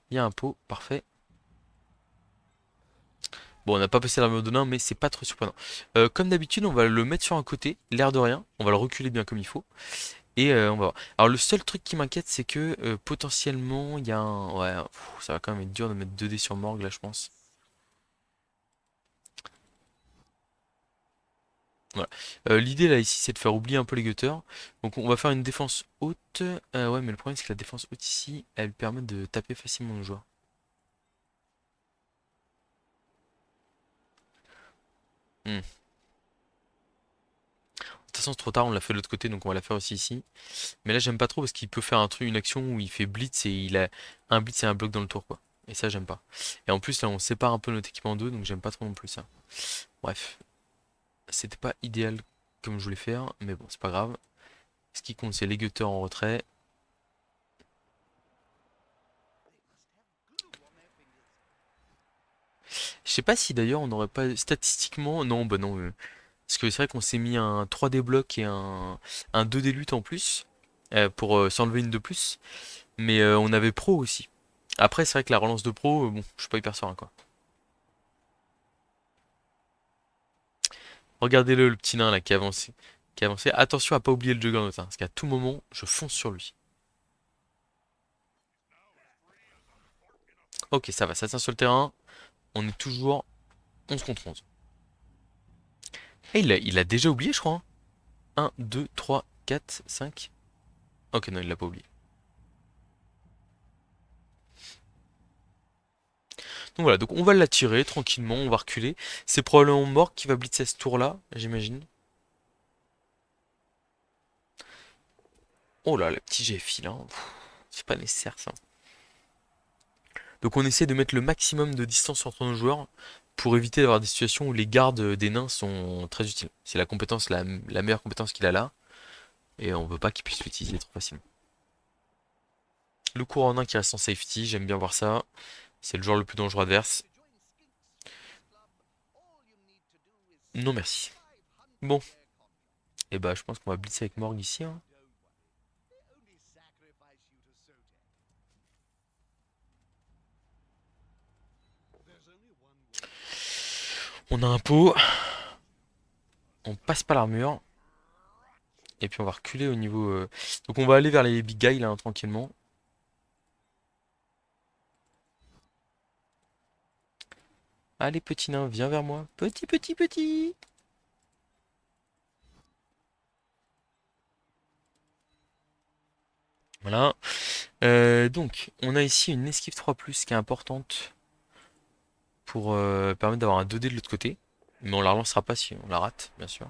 Il y a un pot, parfait. Bon, on n'a pas passé l'armure de nain, mais c'est pas trop surprenant. Comme d'habitude, on va le mettre sur un côté, l'air de rien. On va le reculer bien comme il faut. Et on va voir. Alors, le seul truc qui m'inquiète, c'est que potentiellement, il y a un. Ouais, ça va quand même être dur de mettre 2D sur Morgue là, je pense. Voilà. L'idée là, ici, c'est de faire oublier un peu les gutters. Donc, on va faire une défense haute. Ouais, mais le problème, c'est que la défense haute ici, elle permet de taper facilement nos joueurs. Hmm. De toute façon, c'est trop tard, on l'a fait de l'autre côté, donc on va la faire aussi ici. Mais là, j'aime pas trop parce qu'il peut faire un truc, une action où il fait blitz et il a un blitz et un bloc dans le tour, quoi. Et ça, j'aime pas. Et en plus, là, on sépare un peu notre équipement en deux, donc j'aime pas trop non plus ça. Bref, c'était pas idéal comme je voulais faire, mais bon, c'est pas grave. Ce qui compte, c'est les gutters en retrait. Je sais pas si d'ailleurs on aurait pas statistiquement. Non, bah non. Parce que c'est vrai qu'on s'est mis un 3D bloc et un 2D lutte en plus pour s'enlever une de plus. Mais on avait pro aussi. Après, c'est vrai que la relance de pro, bon, je suis pas hyper serein quoi. Regardez-le, le petit nain là qui a avancé. Qui a avancé. Attention à pas oublier le Juggernaut, hein, parce qu'à tout moment, je fonce sur lui. Ok, ça va, ça tient sur le terrain. On est toujours 11 contre 11. Et il a déjà oublié, je crois, hein. 1, 2, 3, 4, 5. Ok, non, il l'a pas oublié. Donc voilà, donc on va l'attirer tranquillement, on va reculer. C'est probablement Morg qui va blitzer ce tour-là, j'imagine. Oh là, le petit GFI là. C'est pas nécessaire ça. Donc on essaie de mettre le maximum de distance entre nos joueurs pour éviter d'avoir des situations où les gardes des nains sont très utiles. C'est la compétence, la meilleure compétence qu'il a là, et on veut pas qu'il puisse l'utiliser trop facilement. Le coureur nain qui reste en safety, j'aime bien voir ça. C'est le joueur le plus dangereux adverse. Non merci. Bon, et bah je pense qu'on va blitzer avec Morg ici, hein. On a un pot, on passe pas l'armure, et puis on va reculer au niveau. Donc on va aller vers les big guys là, hein, tranquillement. Allez petit nain, viens vers moi. Petit, petit, petit. Voilà. Donc, on a ici une esquive 3+, qui est importante pour permettre d'avoir un 2D de l'autre côté. Mais on la relancera pas si on la rate, bien sûr.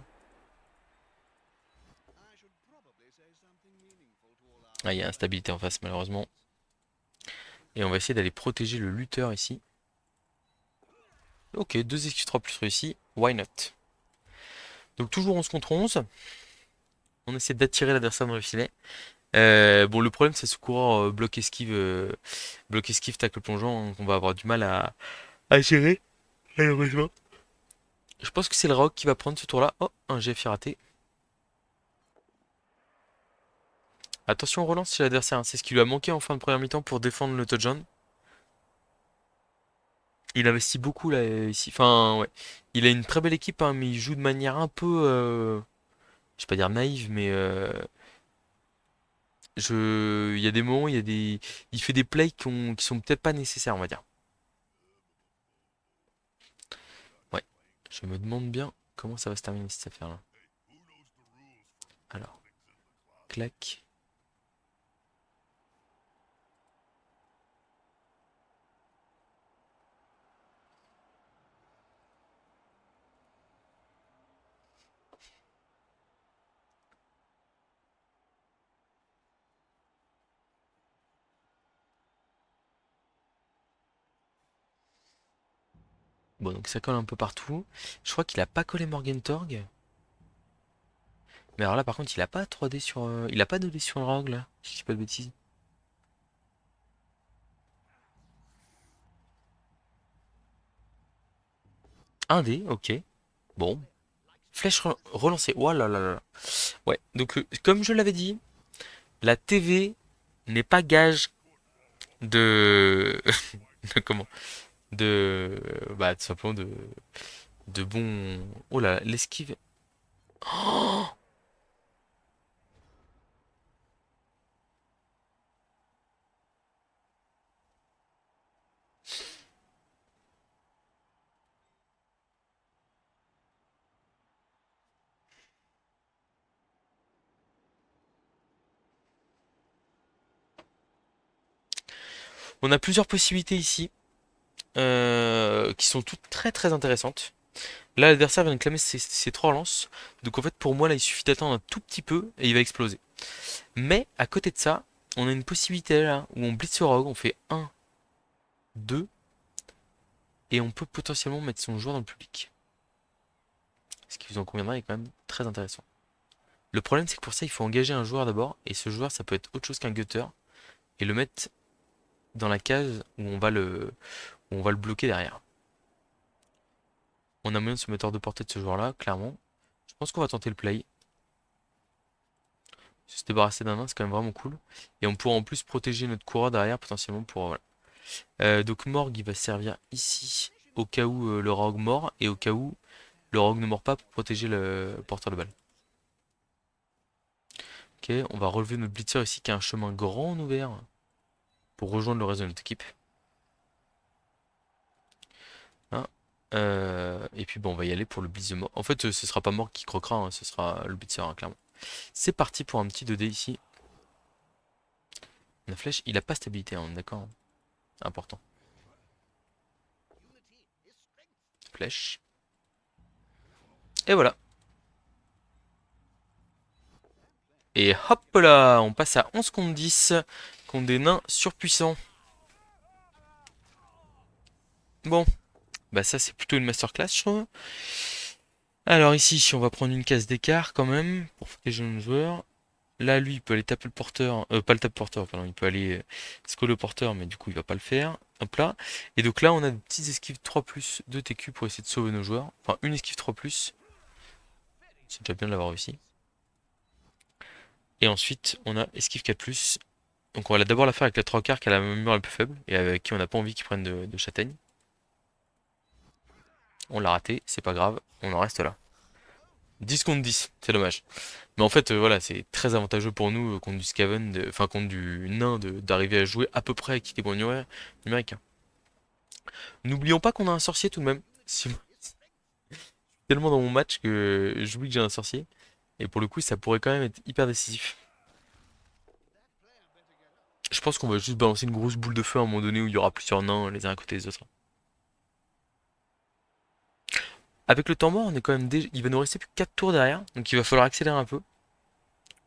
Ah, il y a instabilité en face, malheureusement. Et on va essayer d'aller protéger le lutteur ici. Ok, deux esquives 3+ réussi. Why not? Donc, toujours 11 contre 11. On essaie d'attirer l'adversaire dans le filet. Bon, le problème, c'est ce coureur bloc esquive, tacle plongeant, hein, qu'on va avoir du mal à gérer, malheureusement. Je pense que c'est le Rock qui va prendre ce tour-là. Oh, un GF raté. Attention, on relance chez l'adversaire, hein. C'est ce qui lui a manqué en fin de première mi-temps pour défendre le touchdown. Il investit beaucoup là ici. Enfin, ouais. Il a une très belle équipe, hein, mais il joue de manière un peu, je vais pas dire naïve, mais Il y a des moments, il fait des plays qui sont peut-être pas nécessaires, on va dire. Ouais. Je me demande bien comment ça va se terminer cette affaire-là. Alors, clac. Bon, donc ça colle un peu partout. Je crois qu'il a pas collé Morgentorg. Mais alors là, par contre, il a pas 3D sur. Il a pas 2D sur le rogue, là. Si je dis pas de bêtises. 1D, ok. Bon. Flèche relancée. Oh là là là là. Ouais, donc comme je l'avais dit, la TV n'est pas gage de. de comment? De. Bah, tout simplement de bon. Oh là, l'esquive. Oh, on a plusieurs possibilités ici qui sont toutes très très intéressantes. Là, l'adversaire vient de clamer ses 3 lances. Donc en fait, pour moi, là, il suffit d'attendre un tout petit peu et il va exploser. Mais à côté de ça, on a une possibilité là où on blitz au rogue, on fait un, 2, et on peut potentiellement mettre son joueur dans le public. Ce qui vous en conviendra est quand même très intéressant. Le problème, c'est que pour ça, il faut engager un joueur d'abord, et ce joueur, ça peut être autre chose qu'un gutter, et le mettre dans la case où on va le bloquer derrière. On a moyen de se mettre hors de portée de ce joueur-là, clairement. Je pense qu'on va tenter le play. Se débarrasser d'un nain, c'est quand même vraiment cool. Et on pourra en plus protéger notre coureur derrière, potentiellement, pour... Voilà. Donc Morg, il va servir ici, au cas où le rogue mord, et au cas où le rogue ne mord pas pour protéger le porteur de balle. Ok, on va relever notre blitzer ici, qui a un chemin grand ouvert pour rejoindre le reste de notre équipe. Hein. Et puis bon, on va y aller pour le blitz de mort. En fait, ce sera pas mort qui croquera, hein, ce sera le blitzer, hein, clairement. C'est parti pour un petit 2D ici. La flèche, il a pas stabilité, hein, d'accord. Important. Flèche. Et voilà. Et hop là, on passe à 11 contre 10 contre des nains surpuissants. Bon, bah ça c'est plutôt une masterclass, je trouve. Alors ici, on va prendre une case d'écart quand même pour protéger nos joueurs. Là, lui, il peut aller taper le porteur, pas le tape porteur, pardon, il peut aller scoller le porteur, mais du coup, il va pas le faire. Hop là. Et donc là, on a des petites esquives 3+ de TQ pour essayer de sauver nos joueurs. Enfin, une esquive 3+. C'est déjà bien de l'avoir réussi. Et ensuite, on a esquive 4+. Donc on va d'abord la faire avec la 3 quarts qui a la mémoire la plus faible et avec qui on n'a pas envie qu'ils prennent de châtaigne. On l'a raté, c'est pas grave, on en reste là. 10 contre 10, c'est dommage. Mais en fait, voilà, c'est très avantageux pour nous contre du Skaven, enfin contre du nain, d'arriver à jouer à peu près avec équilibre numérique. Hein. N'oublions pas qu'on a un sorcier tout de même. Tellement dans mon match que j'oublie que j'ai un sorcier. Et pour le coup, ça pourrait quand même être hyper décisif. Je pense qu'on va juste balancer une grosse boule de feu à un moment donné où il y aura plusieurs nains les uns à côté des autres. Avec le temps mort, on est quand même déjà... il va nous rester plus que 4 tours derrière, donc il va falloir accélérer un peu.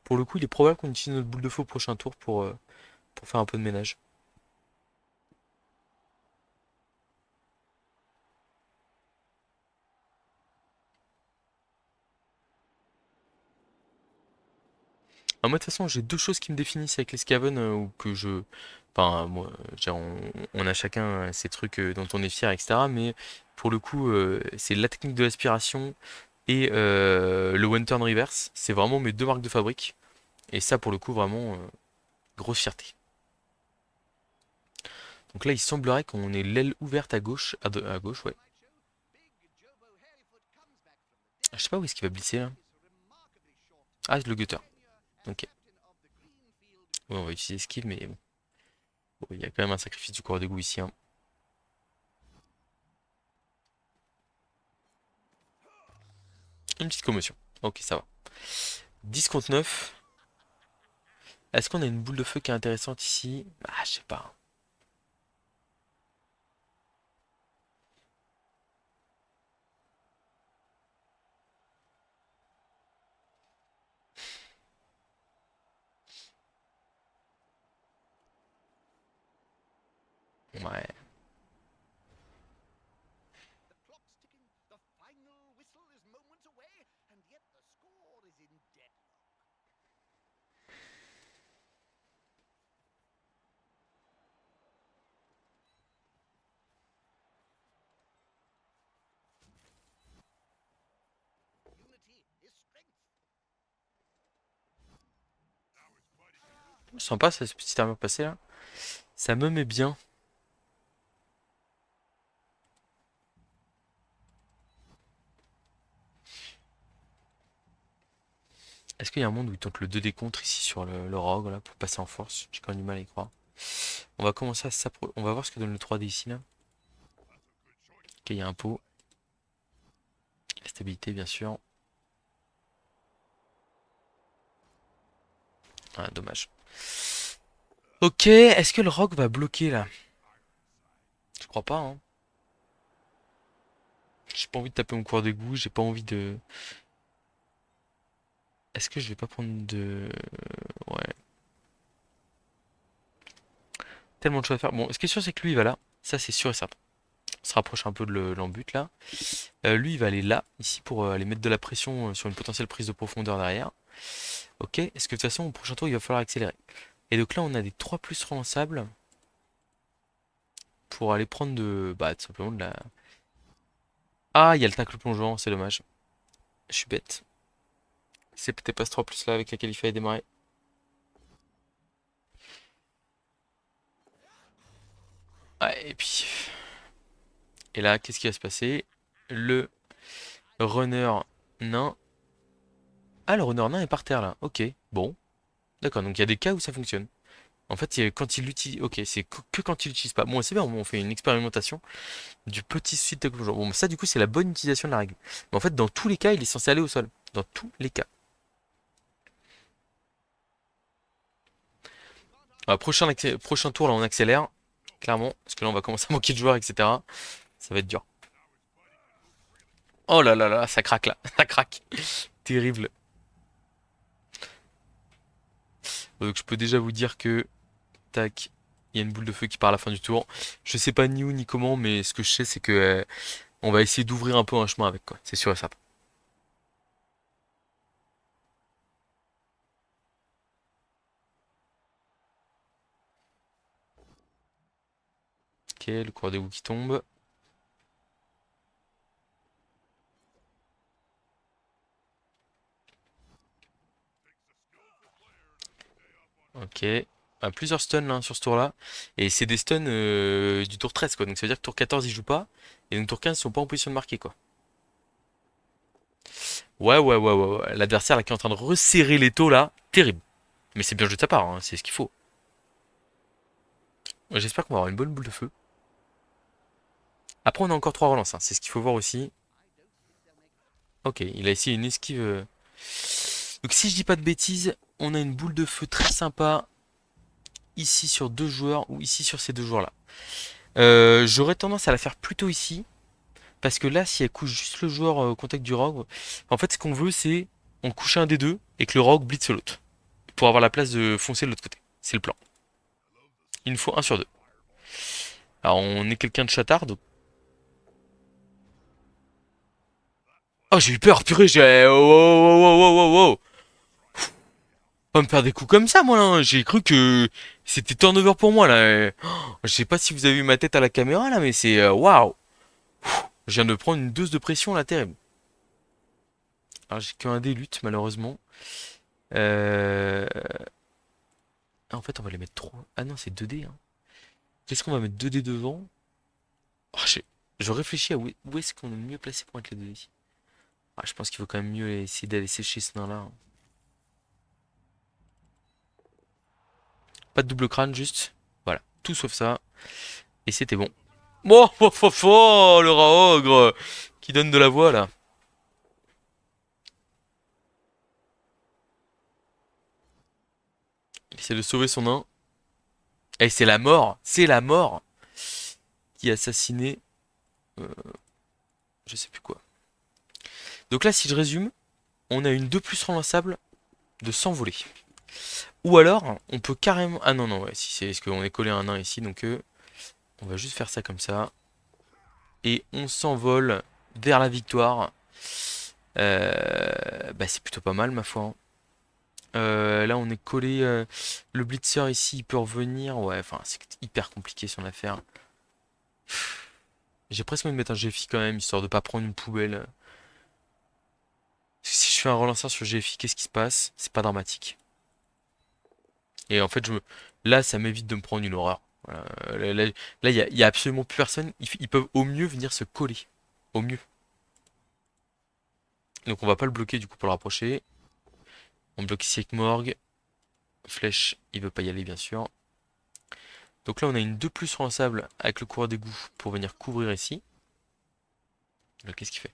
Pour le coup, il est probable qu'on utilise notre boule de feu au prochain tour pour faire un peu de ménage. Ah, moi, de toute façon, j'ai deux choses qui me définissent avec les Skaven, ou que je... Enfin, moi, on a chacun ses trucs dont on est fier, etc. Mais pour le coup, c'est la technique de l'aspiration et le one turn reverse. C'est vraiment mes deux marques de fabrique. Et ça, pour le coup, vraiment, grosse fierté. Donc là, il semblerait qu'on ait l'aile ouverte à gauche. À gauche, ouais. Je sais pas où est-ce qu'il va glisser là. Ah, c'est le gutter. Ok. Ouais, on va utiliser esquive, mais bon. Bon, il y a quand même un sacrifice du coureur d'égout ici, hein. Une petite commotion. Ok, ça va. 10 contre 9. Est-ce qu'on a une boule de feu qui est intéressante ici? Ah, je sais pas. Ouais. Sympa, ça, ce petit armure passé là. Ça me met bien. Est-ce qu'il y a un monde où il tente le 2D contre ici sur le rogue là pour passer en force? J'ai quand même du mal à y croire. On va commencer à s'approcher. On va voir ce que donne le 3D ici là. Ok, il y a un pot. La stabilité bien sûr. Ah, dommage. Ok, est-ce que le rogue va bloquer là? Je crois pas, hein. J'ai pas envie de taper mon cours d'égout, j'ai pas envie de. Est-ce que je vais pas prendre de. Ouais. Tellement de choses à faire. Bon, ce qui est sûr, c'est que lui, il va là. Ça, c'est sûr et certain. On se rapproche un peu de l'embut là. Lui, il va aller là, ici, pour aller mettre de la pression sur une potentielle prise de profondeur derrière. Ok. Est-ce que de toute façon, au prochain tour, il va falloir accélérer? Et donc là, on a des 3 plus relançables pour aller prendre de. Bah, tout simplement de la. Ah, il y a le tacle plongeant, c'est dommage. Je suis bête. C'est peut-être pas ce 3 plus là avec laquelle il fallait démarrer. Ouais, et puis. Et là, qu'est-ce qui va se passer? Le runner nain. Ah, le runner nain est par terre là. Ok, bon. D'accord, donc il y a des cas où ça fonctionne. En fait, quand il l'utilise. Ok, c'est que quand il l'utilise pas. Bon, c'est bien, on fait une expérimentation du petit suite de plongeon. Bon, ça, du coup, c'est la bonne utilisation de la règle. Mais en fait, dans tous les cas, il est censé aller au sol. Dans tous les cas. Prochain tour, là, on accélère. Clairement. Parce que là, on va commencer à manquer de joueurs, etc. Ça va être dur. Oh là là là, ça craque là. Ça craque. Terrible. Donc, je peux déjà vous dire que. Tac. Il y a une boule de feu qui part à la fin du tour. Je sais pas ni où ni comment, mais ce que je sais, c'est que on va essayer d'ouvrir un peu un chemin avec, quoi. C'est sûr et certain. Ok, le cours des qui tombe. Ok. Plusieurs stuns là, sur ce tour-là. Et c'est des stuns du tour 13, quoi. Donc ça veut dire que tour 14, ils jouent pas. Et donc tour 15, ils sont pas en position de marquer, quoi. Ouais, ouais, ouais, ouais, ouais. L'adversaire là qui est en train de resserrer les taux là. Terrible. Mais c'est bien joué de sa part, hein, c'est ce qu'il faut. J'espère qu'on va avoir une bonne boule de feu. Après, on a encore 3 relances, hein. C'est ce qu'il faut voir aussi. Ok, il a essayé une esquive. Donc si je dis pas de bêtises, on a une boule de feu très sympa ici sur 2 joueurs ou ici sur ces 2 joueurs-là. J'aurais tendance à la faire plutôt ici. Parce que là, si elle couche juste le joueur au contact du rogue, en fait, ce qu'on veut, c'est on couche un des deux et que le rogue blitz l'autre. Pour avoir la place de foncer de l'autre côté. C'est le plan. Il nous faut un sur deux. Alors, on est quelqu'un de chatard, donc. Oh, j'ai eu peur, purée, j'ai. Oh, oh, oh, oh, oh, oh, oh. Pas me faire des coups comme ça, moi, là. J'ai cru que c'était turnover pour moi, là. Je sais pas si vous avez vu ma tête à la caméra, là, mais c'est. Waouh! Je viens de prendre une dose de pression, là, terrible. Alors, j'ai qu'un dé lutte, malheureusement. Euh... En fait, on va les mettre 3. Ah non, c'est 2 dés, hein. Qu'est-ce qu'on va mettre 2 dés devant? Oh, je réfléchis à où est-ce qu'on est mieux placé pour mettre les 2 dés. Ah, je pense qu'il faut quand même mieux essayer d'aller sécher ce nain-là, hein. Pas de double crâne, juste. Voilà, tout sauf ça. Et c'était bon. Oh, oh, oh, oh, le rat ogre qui donne de la voix là. Il essaie de sauver son nain. Et c'est la mort. C'est la mort qui a assassiné. euh, je sais plus quoi. Donc là, si je résume, on a une 2 plus relançable de s'envoler. Ou alors, on peut carrément... Ah non, non, ouais, si c'est... Parce qu'on est collé à un nain ici, donc on va juste faire ça comme ça. Et on s'envole vers la victoire. Bah c'est plutôt pas mal, ma foi, hein. Là, on est collé. Le blitzer ici, il peut revenir. Ouais, enfin, c'est hyper compliqué son affaire. J'ai presque envie de mettre un GFI quand même, histoire de pas prendre une poubelle. Parce que si je fais un relanceur sur GFI, qu'est-ce qui se passe? C'est pas dramatique. Et en fait, là, ça m'évite de me prendre une horreur. Voilà. Là, il y a absolument plus personne. Ils peuvent au mieux venir se coller. Au mieux. Donc on va pas le bloquer du coup pour le rapprocher. On bloque ici avec Morgue. Flèche, il veut pas y aller bien sûr. Donc là on a une 2 plus relançable avec le coureur d'égout pour venir couvrir ici. Là qu'est-ce qu'il fait?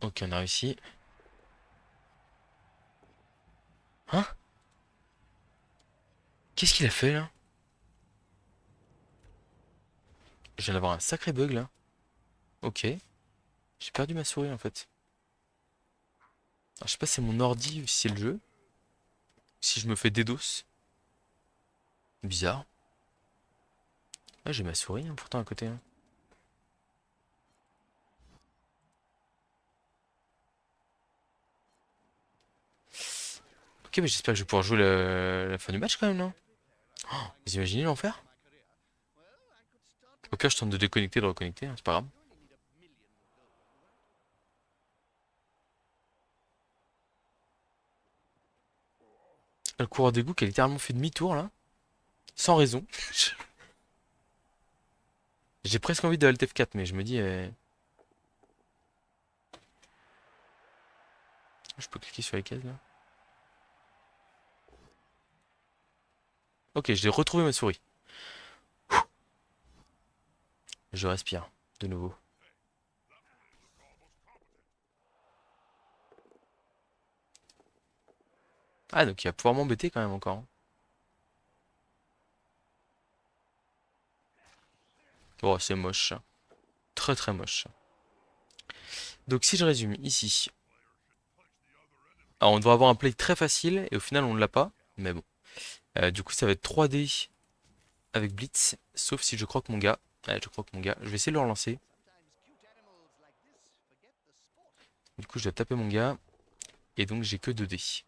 Ok, on a réussi. Hein? Qu'est-ce qu'il a fait là? Je viens d'avoir un sacré bug là. Ok. J'ai perdu ma souris en fait. Alors, je sais pas si c'est mon ordi ou si c'est le jeu. Si je me fais DDoS. Bizarre. Ah, j'ai ma souris hein, pourtant à côté, hein. Ok, mais j'espère que je vais pouvoir jouer la fin du match quand même, non? Oh, vous imaginez l'enfer? Au pire, je tente de déconnecter et de reconnecter, hein, c'est pas grave. Le coureur d'égout qui a littéralement fait demi-tour là. Sans raison. J'ai presque envie de Alt F4, mais je me dis. Je peux cliquer sur les cases là. Ok, j'ai retrouvé ma souris. Je respire de nouveau. Ah, donc il va pouvoir m'embêter quand même encore, hein. Oh, c'est moche. Très très moche. Donc si je résume ici. Alors on devrait avoir un play très facile et au final on ne l'a pas. Mais bon. Du coup ça va être 3D avec Blitz. Sauf si je croque mon gars. Ouais, je croque mon gars. Je vais essayer de le relancer. Du coup je dois taper mon gars. Et donc j'ai que 2D.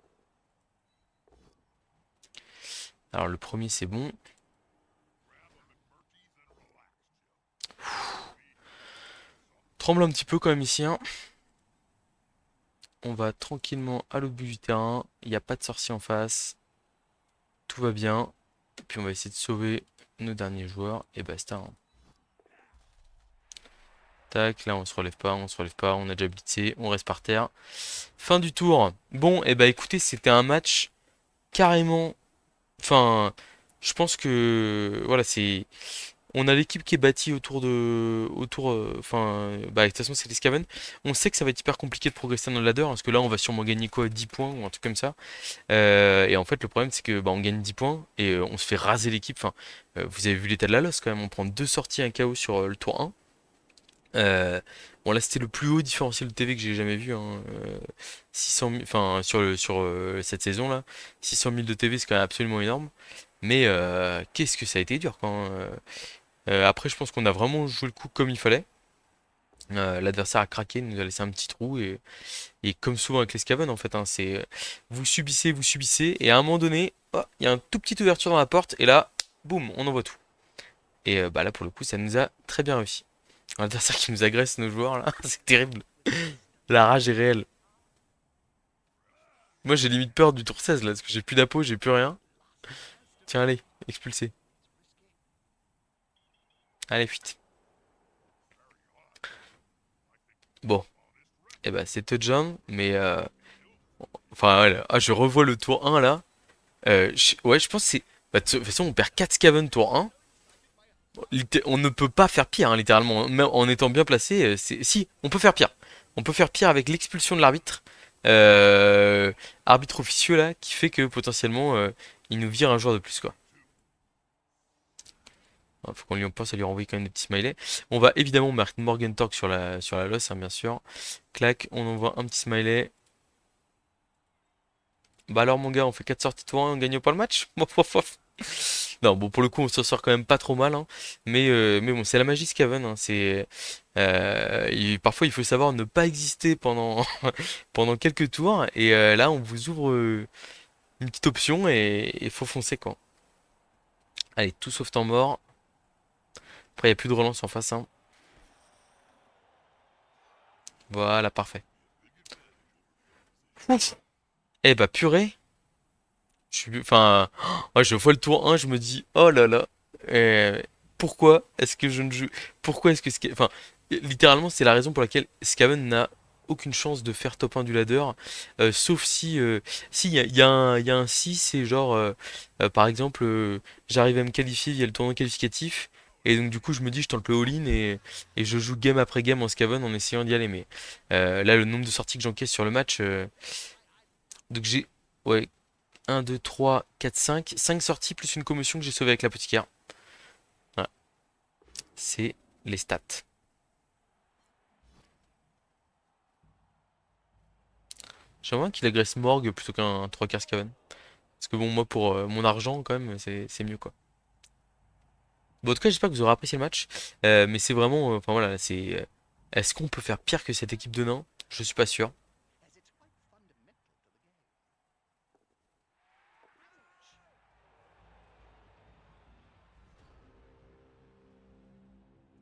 Alors le premier c'est bon. Tremble un petit peu quand même ici, hein. On va tranquillement à l'autre bout du terrain. Il n'y a pas de sorcier en face. Tout va bien. Puis on va essayer de sauver nos derniers joueurs. Et basta, hein. Tac, là on se relève pas, on se relève pas. On a déjà blitzé, on reste par terre. Fin du tour. Bon, et bah écoutez, c'était un match carrément. Enfin, je pense que voilà, c'est. On a l'équipe qui est bâtie enfin, bah, de toute façon, c'est les Scaven. On sait que ça va être hyper compliqué de progresser dans le ladder, parce que là, on va sûrement gagner quoi, 10 points ou un truc comme ça. Et en fait, le problème, c'est que bah, on gagne 10 points et on se fait raser l'équipe. Enfin, vous avez vu l'état de la loss quand même. On prend deux sorties, un KO sur le tour 1. Bon, là, c'était le plus haut différentiel de TV que j'ai jamais vu, hein. 600 000, enfin, sur cette saison-là. 600 000 de TV, c'est quand même absolument énorme. Mais qu'est-ce que ça a été dur quand. Après, je pense qu'on a vraiment joué le coup comme il fallait. L'adversaire a craqué, nous a laissé un petit trou et comme souvent avec les Scaven en fait, hein, c'est vous subissez et à un moment donné, oh, il y a un tout petite ouverture dans la porte et là, boum, on envoie tout. Et bah là pour le coup, ça nous a très bien réussi. Un adversaire qui nous agresse nos joueurs là, c'est terrible. La rage est réelle. Moi j'ai limite peur du tour 16 là parce que j'ai plus d'appôt, j'ai plus rien. Tiens allez, expulsé. Allez, fuite. Bon. Et bah c'est touchdown, mais enfin ouais, je revois le tour 1 là. Ouais, je pense que c'est. Bah, de toute façon, on perd 4 Skaven tour 1. On ne peut pas faire pire, hein, littéralement. Même en étant bien placé, si, on peut faire pire. On peut faire pire avec l'expulsion de l'arbitre. Euh, Arbitre officieux là, qui fait que potentiellement, il nous vire un joueur de plus, quoi. Faut qu'on lui en pense à lui renvoyer quand même des petits smileys. On va évidemment mettre Morgan Talk sur la loss, hein, bien sûr. Clac, on envoie un petit smiley. Bah alors mon gars, on fait 4 sorties tour 1, on gagne pas le match? Bof, bof, bof. Non, bon pour le coup on s'en sort quand même pas trop mal, hein. Mais bon, c'est la magie Skaven, hein. Parfois il faut savoir ne pas exister pendant, pendant quelques tours. Et là on vous ouvre une petite option et faut foncer quoi. Allez, tout sauf temps mort. Après il n'y a plus de relance en face, hein. Voilà, parfait. Ouf. Eh bah purée. Enfin, ouais, je vois le tour 1, je me dis, oh là là, euh, pourquoi est-ce que je ne joue, pourquoi est-ce que, enfin, littéralement, c'est la raison pour laquelle Skaven n'a aucune chance de faire top 1 du ladder, sauf si il y a un si, c'est genre, par exemple, j'arrive à me qualifier via le tournoi qualificatif, et donc du coup, je me dis, je tente le all-in et je joue game après game en Skaven en essayant d'y aller, mais là, le nombre de sorties que j'encaisse sur le match, donc j'ai, ouais, un 2 3 4 5 sorties plus une commotion que j'ai sauvée avec l'apothicaire. Voilà, c'est les stats. J'aimerais qu'il agresse Morgue plutôt qu'un 3 quarts Skaven. Parce que bon, moi pour mon argent, quand même, c'est mieux quoi. Bon, en tout cas, j'espère que vous aurez apprécié le match. Mais c'est vraiment. Enfin voilà, c'est. Est-ce qu'on peut faire pire que cette équipe de nains? Je suis pas sûr.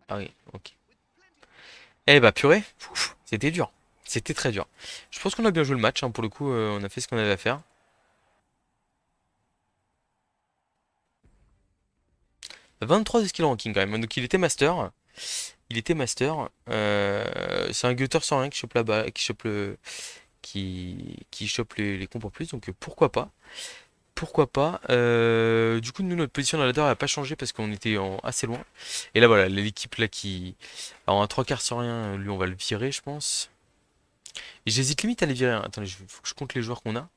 Ah oui, ok. Eh bah purée, ouf, c'était dur. C'était très dur. Je pense qu'on a bien joué le match, hein, pour le coup, on a fait ce qu'on avait à faire. 23 de skill ranking quand même. Donc il était master. Il était master. C'est un gutter sans rien qui chope là-bas, qui chope les compos en plus. Donc pourquoi pas? Pourquoi pas? Du coup, nous, notre position dans la ladder n'a pas changé parce qu'on était assez loin. Et là, voilà, l'équipe là qui. Alors, un 3 quarts sans rien, lui, on va le virer, je pense. Et j'hésite limite à les virer, hein. Attendez, faut que je compte les joueurs qu'on a.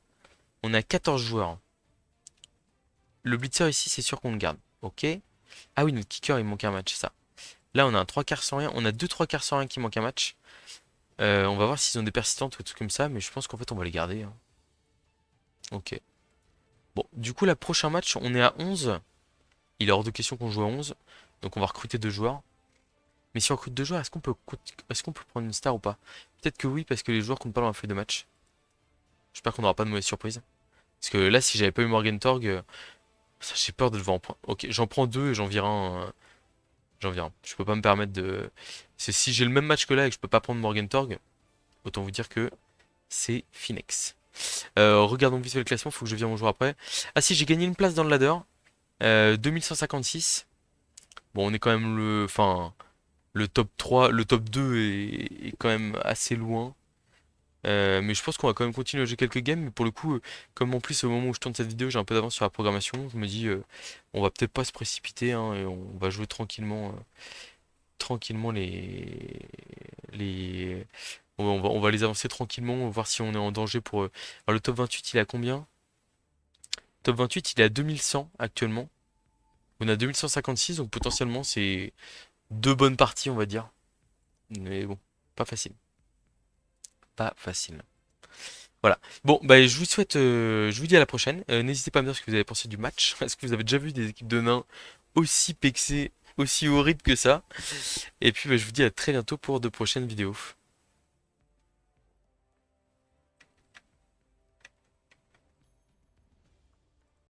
On a 14 joueurs. Le blitzer ici, c'est sûr qu'on le garde. Ok. Ah oui, notre kicker, il manque un match, c'est ça. Là, on a un 3 quarts sans rien. On a deux 3 quarts sans rien qui manquent un match. On va voir s'ils ont des persistantes ou des trucs comme ça, mais je pense qu'en fait, on va les garder, hein. Ok. Bon, du coup, la prochain match, on est à 11. Il est hors de question qu'on joue à 11. Donc, on va recruter deux joueurs. Mais si on recrute deux joueurs, est-ce qu'on peut prendre une star ou pas? Peut-être que oui, parce que les joueurs comptent pas dans la feuille de match. J'espère qu'on n'aura pas de mauvaise surprise. Parce que là, si j'avais pas eu Morgan Torg, ça, j'ai peur de devoir en prendre. Ok, j'en prends deux et j'en vire un. J'en vire un. Je peux pas me permettre de. C'est si j'ai le même match que là et que je peux pas prendre Morgan Torg, autant vous dire que c'est Finex. Regardons vite fait le classement, faut que je vire mon joueur après. Ah si, j'ai gagné une place dans le ladder. 2156. Bon, on est quand même le. Enfin, le top 3, le top 2 est quand même assez loin. Mais je pense qu'on va quand même continuer à jouer quelques games. Mais pour le coup, comme en plus au moment où je tourne cette vidéo, j'ai un peu d'avance sur la programmation, je me dis, on va peut-être pas se précipiter, hein, et on va jouer tranquillement, tranquillement les, on va les avancer tranquillement, voir si on est en danger pour. Alors le top 28, il est à combien? Top 28, il est à 2100 actuellement. On a 2156, donc potentiellement c'est deux bonnes parties, on va dire. Mais bon, pas facile. Pas facile. Voilà. Bon, bah, je vous souhaite, je vous dis à la prochaine. N'hésitez pas à me dire ce que vous avez pensé du match. Est-ce que vous avez déjà vu des équipes de nains aussi pexées, aussi horribles que ça? Et puis, bah, je vous dis à très bientôt pour de prochaines vidéos.